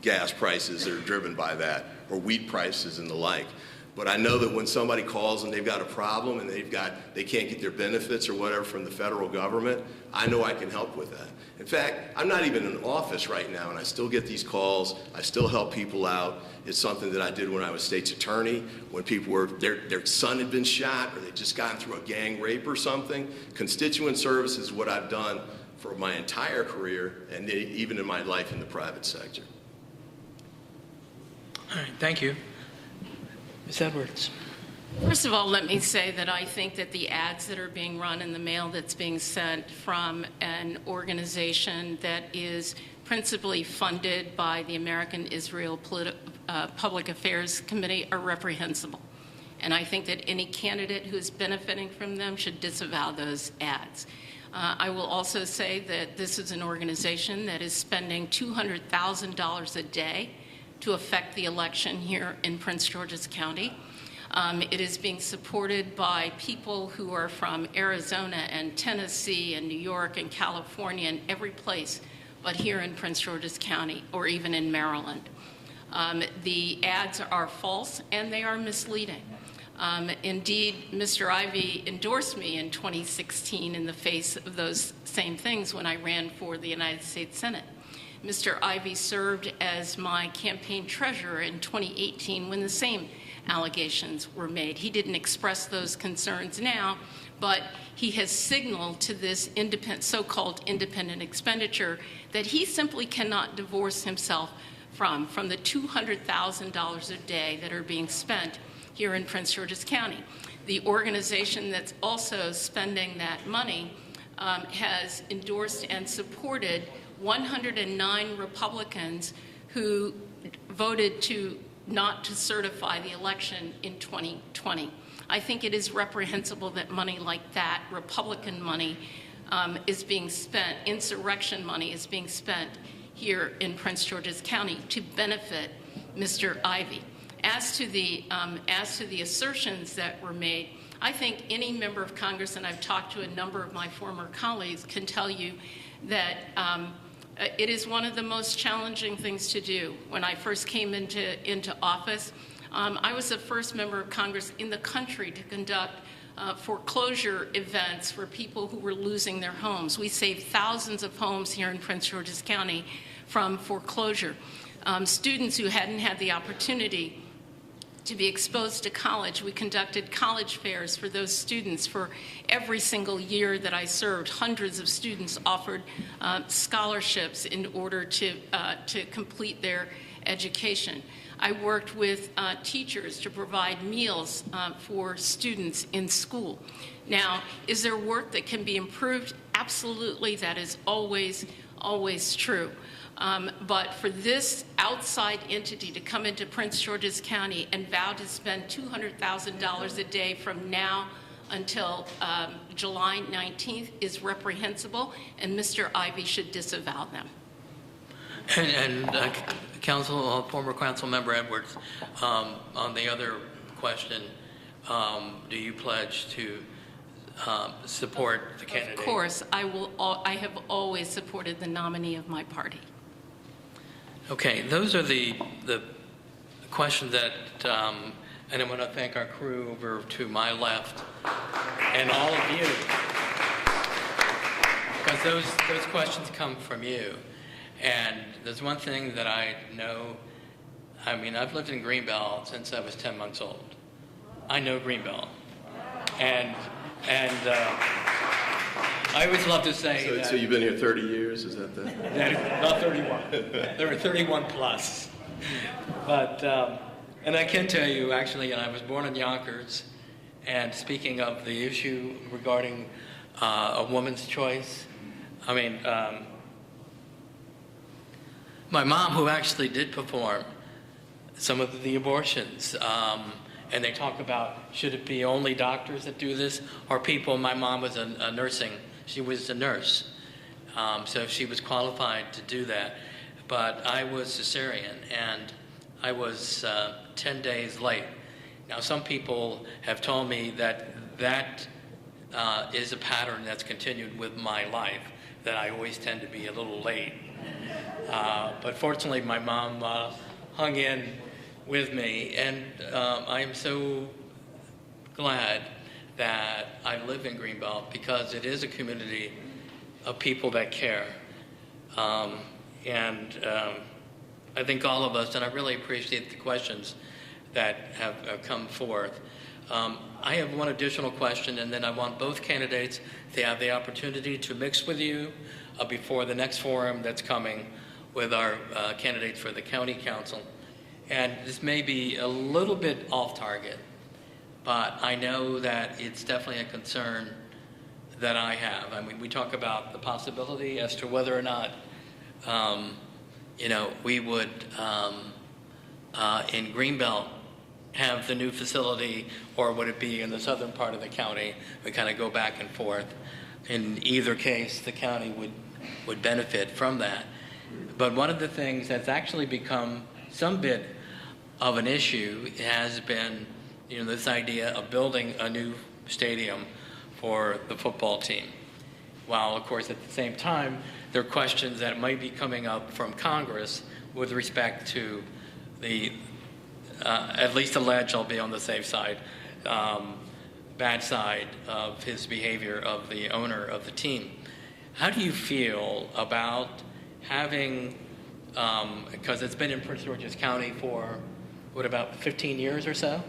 gas prices that are driven by that, or wheat prices and the like. But I know that when somebody calls and they've got a problem and they can't get their benefits or whatever from the federal government, I know I can help with that. In fact, I'm not even in office right now, and I still get these calls. I still help people out. It's something that I did when I was state's attorney, when people their son had been shot or they'd just gotten through a gang rape or something. Constituent service is what I've done for my entire career and even in my life in the private sector. All right, thank you. Ms. Edwards. First of all, let me say that I think that the ads that are being run in the mail that's being sent from an organization that is principally funded by the American Israel Public Affairs Committee are reprehensible. And I think that any candidate who's benefiting from them should disavow those ads. I will also say that this is an organization that is spending $200,000 a day to affect the election here in Prince George's County. It is being supported by people who are from Arizona and Tennessee and New York and California and every place but here in Prince George's County or even in Maryland. The ads are false and they are misleading. Indeed, Mr. Ivey endorsed me in 2016 in the face of those same things when I ran for the United States Senate. Mr. Ivey served as my campaign treasurer in 2018 when the same allegations were made. He didn't express those concerns now, but he has signaled to this so-called independent expenditure that he simply cannot divorce himself from the $200,000 a day that are being spent here in Prince George's County. The organization that's also spending that money has endorsed and supported 109 Republicans who voted not to certify the election in 2020. I think it is reprehensible that money like that, Republican money, is being spent, insurrection money is being spent here in Prince George's County to benefit Mr. Ivey. As to the assertions that were made, I think any member of Congress, and I've talked to a number of my former colleagues, can tell you that it is one of the most challenging things to do. When I first came into office, I was the first member of Congress in the country to conduct foreclosure events for people who were losing their homes. We saved thousands of homes here in Prince George's County from foreclosure. Students who hadn't had the opportunity to be exposed to college, we conducted college fairs for those students for every single year that I served. Hundreds of students offered scholarships in order to complete their education. I worked with teachers to provide meals for students in school. Now, is there work that can be improved? Absolutely, that is always true. But for this outside entity to come into Prince George's County and vow to spend $200,000 a day from now until July 19th is reprehensible, and Mr. Ivey should disavow them. And former Council Member Edwards, on the other question, do you pledge to support the candidate? Of course, I have always supported the nominee of my party. Okay, those are the questions that, and I want to thank our crew over to my left and all of you, because those questions come from you. And there's one thing that I know, I mean, I've lived in Greenbelt since I was 10 months old. I know Greenbelt. And I always love to say So you've been here 30 years, is that the? About 31. There were 31 plus. But, and I can tell you, actually, I was born in Yonkers, and speaking of the issue regarding a woman's choice, I mean, my mom, who actually did perform some of the abortions, and they talk about, should it be only doctors that do this, or people? My mom was a nursing, she was a nurse, so she was qualified to do that. But I was cesarean, and I was 10 days late. Now, some people have told me that is a pattern that's continued with my life, that I always tend to be a little late. But fortunately, my mom hung in with me, and I am so glad that I live in Greenbelt, because it is a community of people that care. And I think all of us, and I really appreciate the questions that have come forth. I have one additional question, and then I want both candidates to have the opportunity to mix with you before the next forum that's coming with our candidates for the county council. And this may be a little bit off target, but I know that it's definitely a concern that I have. I mean, we talk about the possibility as to whether or not, we would, in Greenbelt, have the new facility, or would it be in the southern part of the county? We kind of go back and forth. in either case, the county would benefit from that. But one of the things that's actually become some bit of an issue has been, this idea of building a new stadium for the football team. While, of course, at the same time, there are questions that might be coming up from Congress with respect to the, at least alleged, I'll be on the safe side, bad side of his behavior of the owner of the team. How do you feel about having, because it's been in Prince George's County for, about 15 years or so?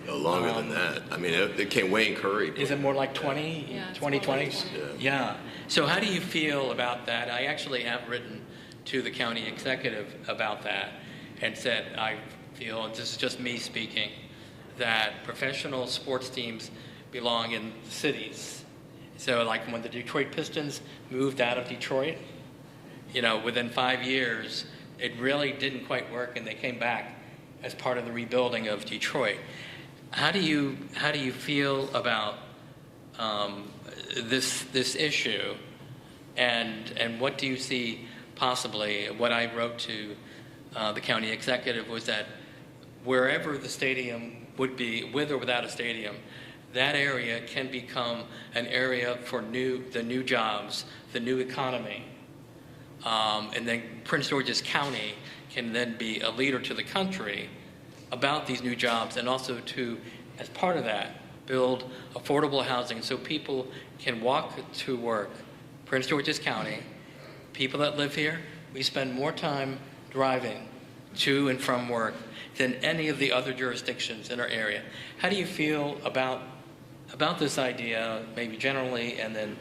No, longer than that. I mean, it came Wayne Curry. Is it more like 20? Yeah, 2020? Yeah. So how do you feel about that? I actually have written to the county executive about that and said, I feel, and this is just me speaking, that professional sports teams belong in cities. So like when the Detroit Pistons moved out of Detroit, within 5 years, it really didn't quite work, and they came back as part of the rebuilding of Detroit. How do you feel about this issue, and what do you see possibly? What I wrote to the county executive was that wherever the stadium would be, with or without a stadium, that area can become an area for the new jobs, the new economy, and then Prince George's County can then be a leader to the country about these new jobs, and also to, as part of that, build affordable housing so people can walk to work. Prince George's County, people that live here, we spend more time driving to and from work than any of the other jurisdictions in our area. How do you feel about this idea, maybe generally, and then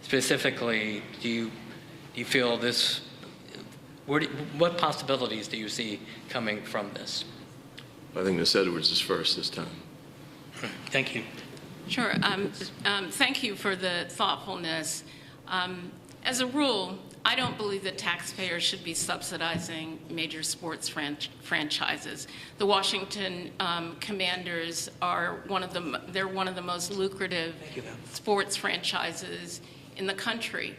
specifically, do you feel this, what possibilities do you see coming from this? I think Ms. Edwards is first this time. Thank you. Sure. Thank you for the thoughtfulness. As a rule, I don't believe that taxpayers should be subsidizing major sports franchises. The Washington Commanders are they're one of the most lucrative sports franchises in the country.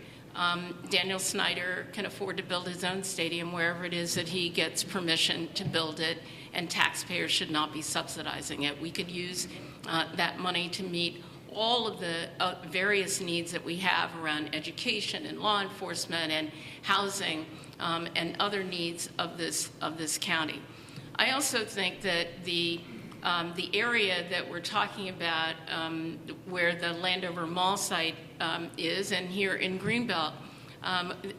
Daniel Snyder can afford to build his own stadium wherever it is that he gets permission to build it, and taxpayers should not be subsidizing it. We could use that money to meet all of the various needs that we have around education and law enforcement and housing and other needs of this county. I also think that the area that we're talking about, where the Landover Mall site is, and here in Greenbelt,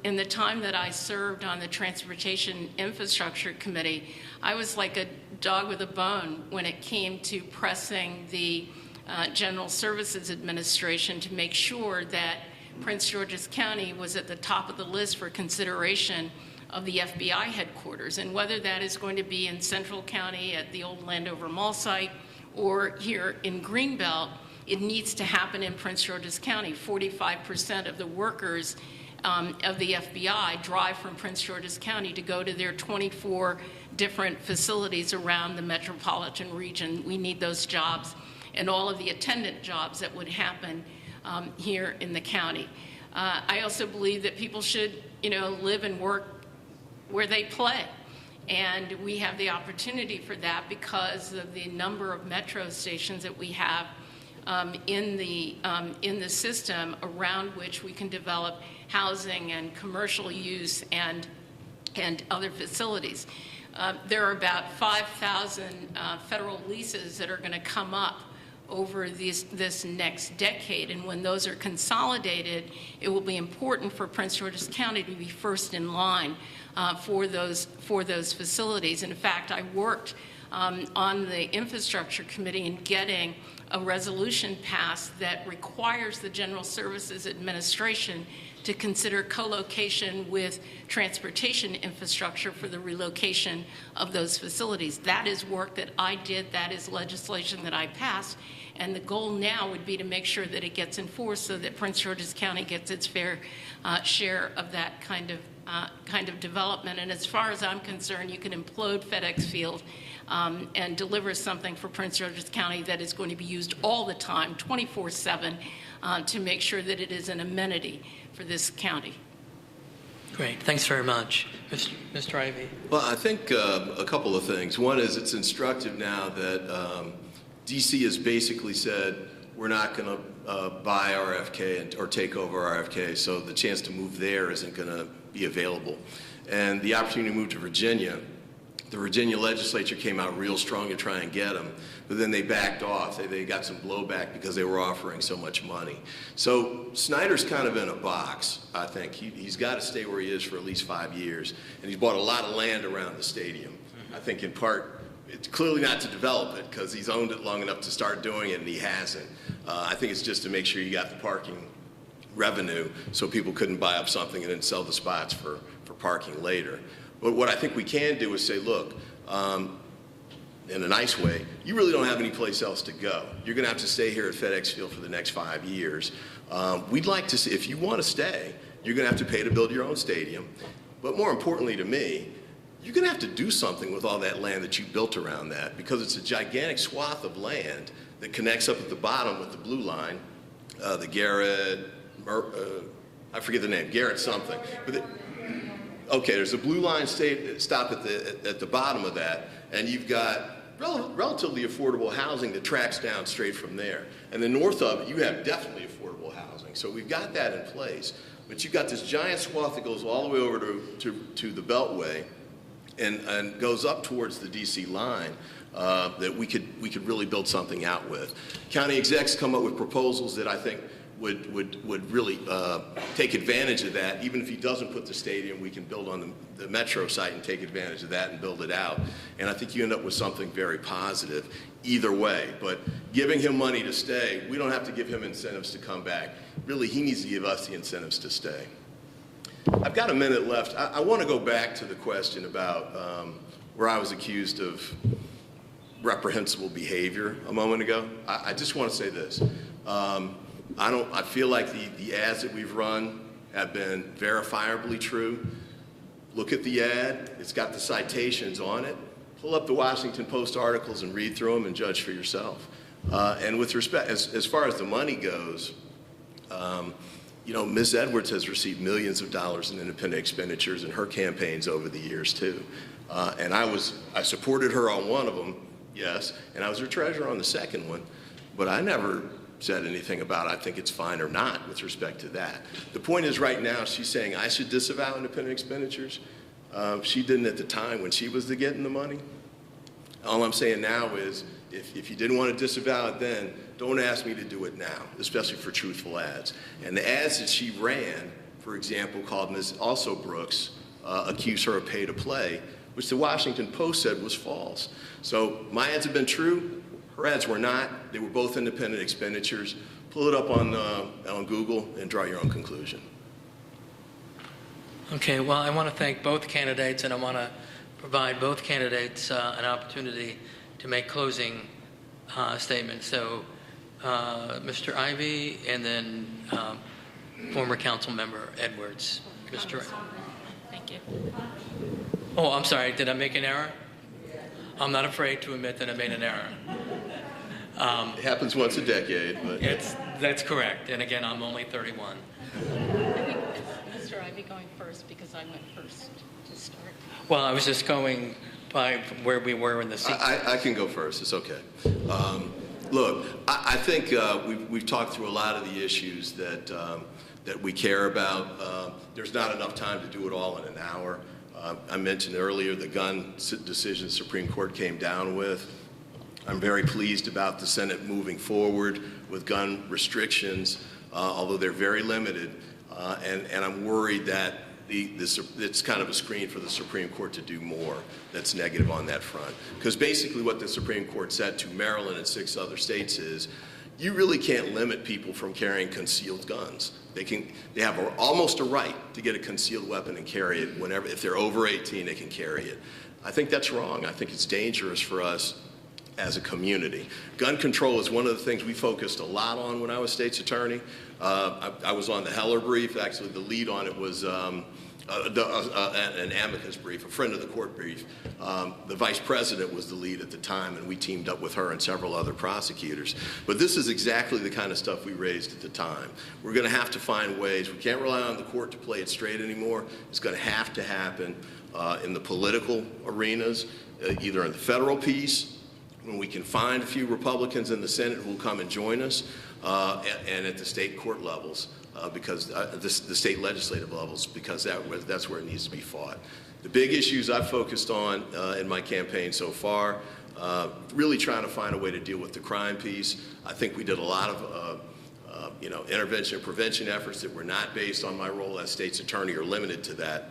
in the time that I served on the Transportation Infrastructure Committee, I was like a dog with a bone when it came to pressing the General Services Administration to make sure that Prince George's County was at the top of the list for consideration of the FBI headquarters, and whether that is going to be in Central County at the old Landover Mall site or here in Greenbelt, it needs to happen in Prince George's County. 45% of the workers of the FBI drive from Prince George's County to go to their 24 different facilities around the metropolitan region. We need those jobs and all of the attendant jobs that would happen here in the county. I also believe that people should, live and work where they play. And we have the opportunity for that because of the number of metro stations that we have in the system around which we can develop housing and commercial use and other facilities. There are about 5,000 federal leases that are going to come up over this next decade, and when those are consolidated, it will be important for Prince George's County to be first in line for those facilities. In fact, I worked on the Infrastructure Committee in getting a resolution passed that requires the General Services Administration to consider co-location with transportation infrastructure for the relocation of those facilities. That is work that I did, that is legislation that I passed, and the goal now would be to make sure that it gets enforced so that Prince George's County gets its fair share of that kind of development. And as far as I'm concerned, you can implode FedEx Field and deliver something for Prince George's County that is going to be used all the time, 24/7, to make sure that it is an amenity for this county. Great, thanks very much. Mr. Ivey. Well, I think a couple of things. One is it's instructive now that DC has basically said we're not going to buy RFK or take over RFK, so the chance to move there isn't going to be available. And the opportunity to move to Virginia, the Virginia legislature came out real strong to try and get them, but then they backed off. They got some blowback because they were offering so much money. So Snyder's kind of in a box, I think. He's got to stay where he is for at least 5 years, and he's bought a lot of land around the stadium. I think in part, it's clearly not to develop it because he's owned it long enough to start doing it, and he hasn't. I think it's just to make sure you got the parking revenue so people couldn't buy up something and then sell the spots for parking later. But what I think we can do is say, look, in a nice way, you really don't have any place else to go. You're going to have to stay here at FedEx Field for the next 5 years. We'd like to see, if you want to stay, you're going to have to pay to build your own stadium. But more importantly to me, you're going to have to do something with all that land that you built around that, because it's a gigantic swath of land that connects up at the bottom with the blue line, the Garrett, I forget the name, Garrett something. But okay, there's a blue line stop at the bottom of that, and you've got relatively affordable housing that tracks down straight from there. And then north of it, you have definitely affordable housing. So we've got that in place. But you've got this giant swath that goes all the way over to the Beltway and goes up towards the DC line that we could really build something out with. County execs come up with proposals that I think would really take advantage of that. Even if he doesn't put the stadium, we can build on the metro site and take advantage of that and build it out. And I think you end up with something very positive either way. But giving him money to stay, we don't have to give him incentives to come back. Really, he needs to give us the incentives to stay. I've got a minute left. I want to go back to the question about where I was accused of reprehensible behavior a moment ago. I just want to say this. I feel like the ads that we've run have been verifiably true. Look at the ad. It's got the citations on it. Pull up the Washington Post articles and read through them and judge for yourself. And with respect, as far as the money goes, you know, Ms. Edwards has received millions of dollars in independent expenditures in her campaigns over the years, too. And I supported her on one of them, yes, and I was her treasurer on the second one, but I never said anything about I think it's fine or not with respect to that. The point is right now she's saying I should disavow independent expenditures. She didn't at the time when she was getting the money. All I'm saying now is if you didn't want to disavow it then, don't ask me to do it now, especially for truthful ads. And the ads that she ran, for example, called Ms. Also Brooks, accused her of pay to play, which the Washington Post said was false. So my ads have been true. Her ads were not. They were both independent expenditures. Pull it up on Google and draw your own conclusion. Okay, well, I want to thank both candidates, and I want to provide both candidates an opportunity to make closing statements. So, Mr. Ivey, and then former council member Edwards. Mr. Thank you. Oh, I'm sorry. Did I make an error? I'm not afraid to admit that I made an error. It happens once a decade, but That's correct. And again, I'm only 31. I think Mr. Ivey going first because I went first to start. Well, I was just going by where we were in the sequence. I can go first. It's okay. Look, I think we've talked through a lot of the issues that we care about. There's not enough time to do it all in an hour. I mentioned earlier the gun decision the Supreme Court came down with. I'm very pleased about the Senate moving forward with gun restrictions, although they're very limited. And I'm worried that it's kind of a screen for the Supreme Court to do more that's negative on that front. Because basically what the Supreme Court said to Maryland and 6 other states is, you really can't limit people from carrying concealed guns. They have almost a right to get a concealed weapon and carry it whenever, if they're over 18, they can carry it. I think that's wrong. I think it's dangerous for us as a community. Gun control is one of the things we focused a lot on when I was state's attorney. I was on the Heller brief. Actually, the lead on it was an amicus brief, a friend of the court brief. The vice president was the lead at the time, and we teamed up with her and several other prosecutors. But this is exactly the kind of stuff we raised at the time. We're going to have to find ways. We can't rely on the court to play it straight anymore. It's going to have to happen in the political arenas, either in the federal piece, when we can find a few Republicans in the Senate who will come and join us, and at the state court levels. Because the state legislative levels, because that's where it needs to be fought. The big issues I've focused on in my campaign so far, really trying to find a way to deal with the crime piece. I think we did a lot of intervention and prevention efforts that were not based on my role as state's attorney or limited to that.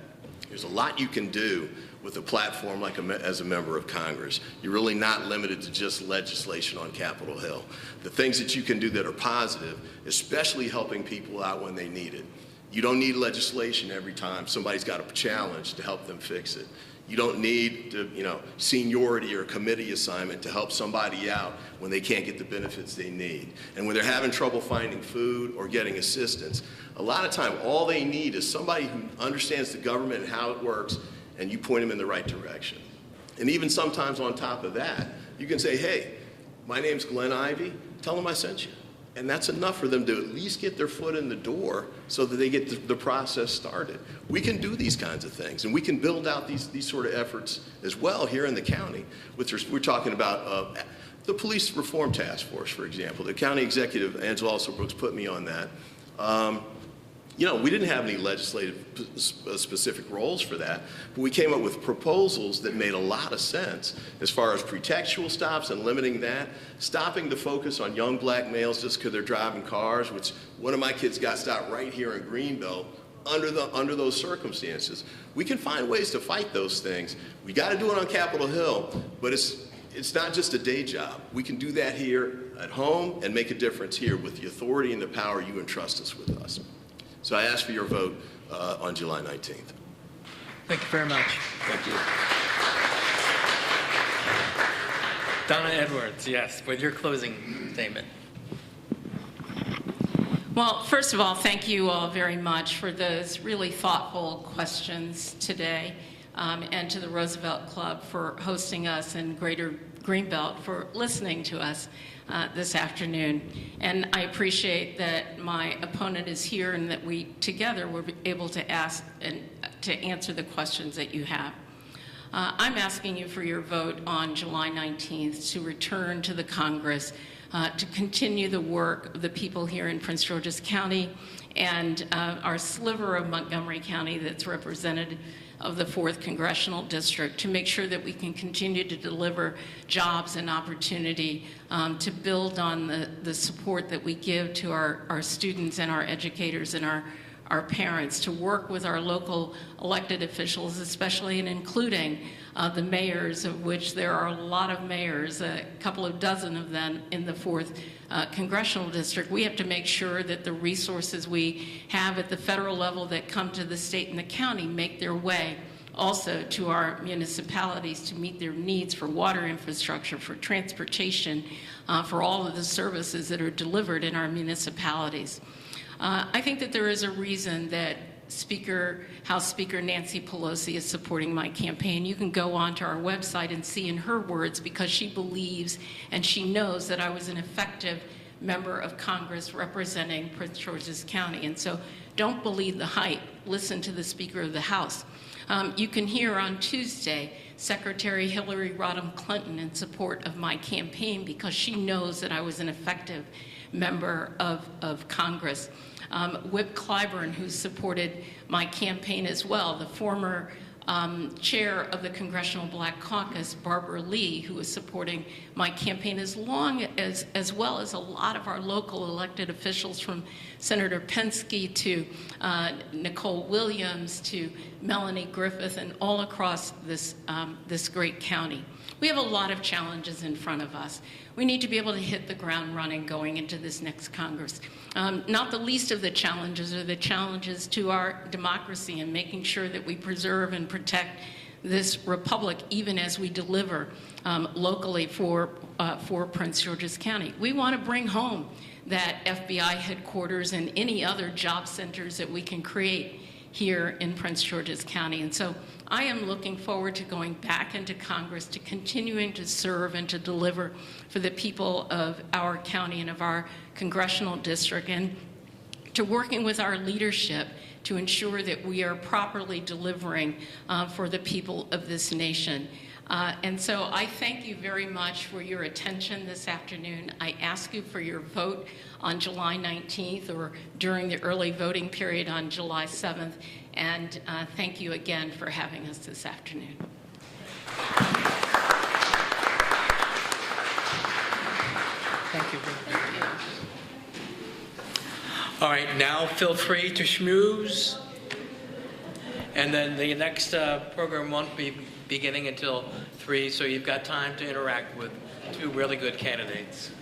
There's a lot you can do with a platform like as a member of Congress. You're really not limited to just legislation on Capitol Hill. The things that you can do that are positive, especially helping people out when they need it. You don't need legislation every time somebody's got a challenge to help them fix it. You don't need seniority or committee assignment to help somebody out when they can't get the benefits they need. And when they're having trouble finding food or getting assistance, a lot of time all they need is somebody who understands the government and how it works, and you point them in the right direction. And even sometimes on top of that, you can say, hey, my name's Glenn Ivey, tell them I sent you. And that's enough for them to at least get their foot in the door so that they get the process started. We can do these kinds of things, and we can build out these sort of efforts as well here in the county. We're talking about the Police Reform Task Force, for example. The county executive, Angela Alsobrooks, put me on that. We didn't have any legislative specific roles for that, but we came up with proposals that made a lot of sense as far as pretextual stops and limiting that, stopping the focus on young black males just because they're driving cars, which one of my kids got stopped right here in Greenbelt under those circumstances. We can find ways to fight those things. We got to do it on Capitol Hill, but it's not just a day job. We can do that here at home and make a difference here with the authority and the power you entrust us with us. So I ask for your vote on July 19th. Thank you very much. Thank you. Donna Edwards, yes, with your closing statement. Well, first of all, thank you all very much for those really thoughtful questions today, and to the Roosevelt Club for hosting us, and Greater Greenbelt for listening to us this afternoon. And I appreciate that my opponent is here and that we together were able to ask and to answer the questions that you have. I'm asking you for your vote on July 19th to return to the Congress to continue the work of the people here in Prince George's County and our sliver of Montgomery County that's represented of the 4th Congressional District, to make sure that we can continue to deliver jobs and opportunity, to build on the support that we give to our students and our educators and our parents, to work with our local elected officials, especially and including the mayors, of which there are a lot of mayors, a couple of dozen of them in the 4th Congressional District. We have to make sure that the resources we have at the federal level that come to the state and the county make their way also to our municipalities to meet their needs for water infrastructure, for transportation, for all of the services that are delivered in our municipalities. I think that there is a reason that House Speaker Nancy Pelosi is supporting my campaign. You can go onto our website and see in her words, because she believes and she knows that I was an effective member of Congress representing Prince George's County. And so don't believe the hype. Listen to the Speaker of the House. You can hear on Tuesday Secretary Hillary Rodham Clinton in support of my campaign, because she knows that I was an effective member of Congress. Whip Clyburn, who supported my campaign as well, the former chair of the Congressional Black Caucus, Barbara Lee, who is supporting my campaign, as well as a lot of our local elected officials, from Senator Penske to Nicole Williams to Melanie Griffith, and all across this great county. We have a lot of challenges in front of us. We need to be able to hit the ground running going into this next Congress. Not the least of the challenges are the challenges to our democracy and making sure that we preserve and protect this republic, even as we deliver locally for Prince George's County. We want to bring home that FBI headquarters and any other job centers that we can create here in Prince George's County. And so I am looking forward to going back into Congress, to continuing to serve and to deliver for the people of our county and of our congressional district, and to working with our leadership to ensure that we are properly delivering for the people of this nation. And so I thank you very much for your attention this afternoon. I ask you for your vote on July 19th or during the early voting period on July 7th. And thank you again for having us this afternoon. Thank you. All right, now feel free to schmooze. And then the next program won't be beginning until 3, so you've got time to interact with 2 really good candidates.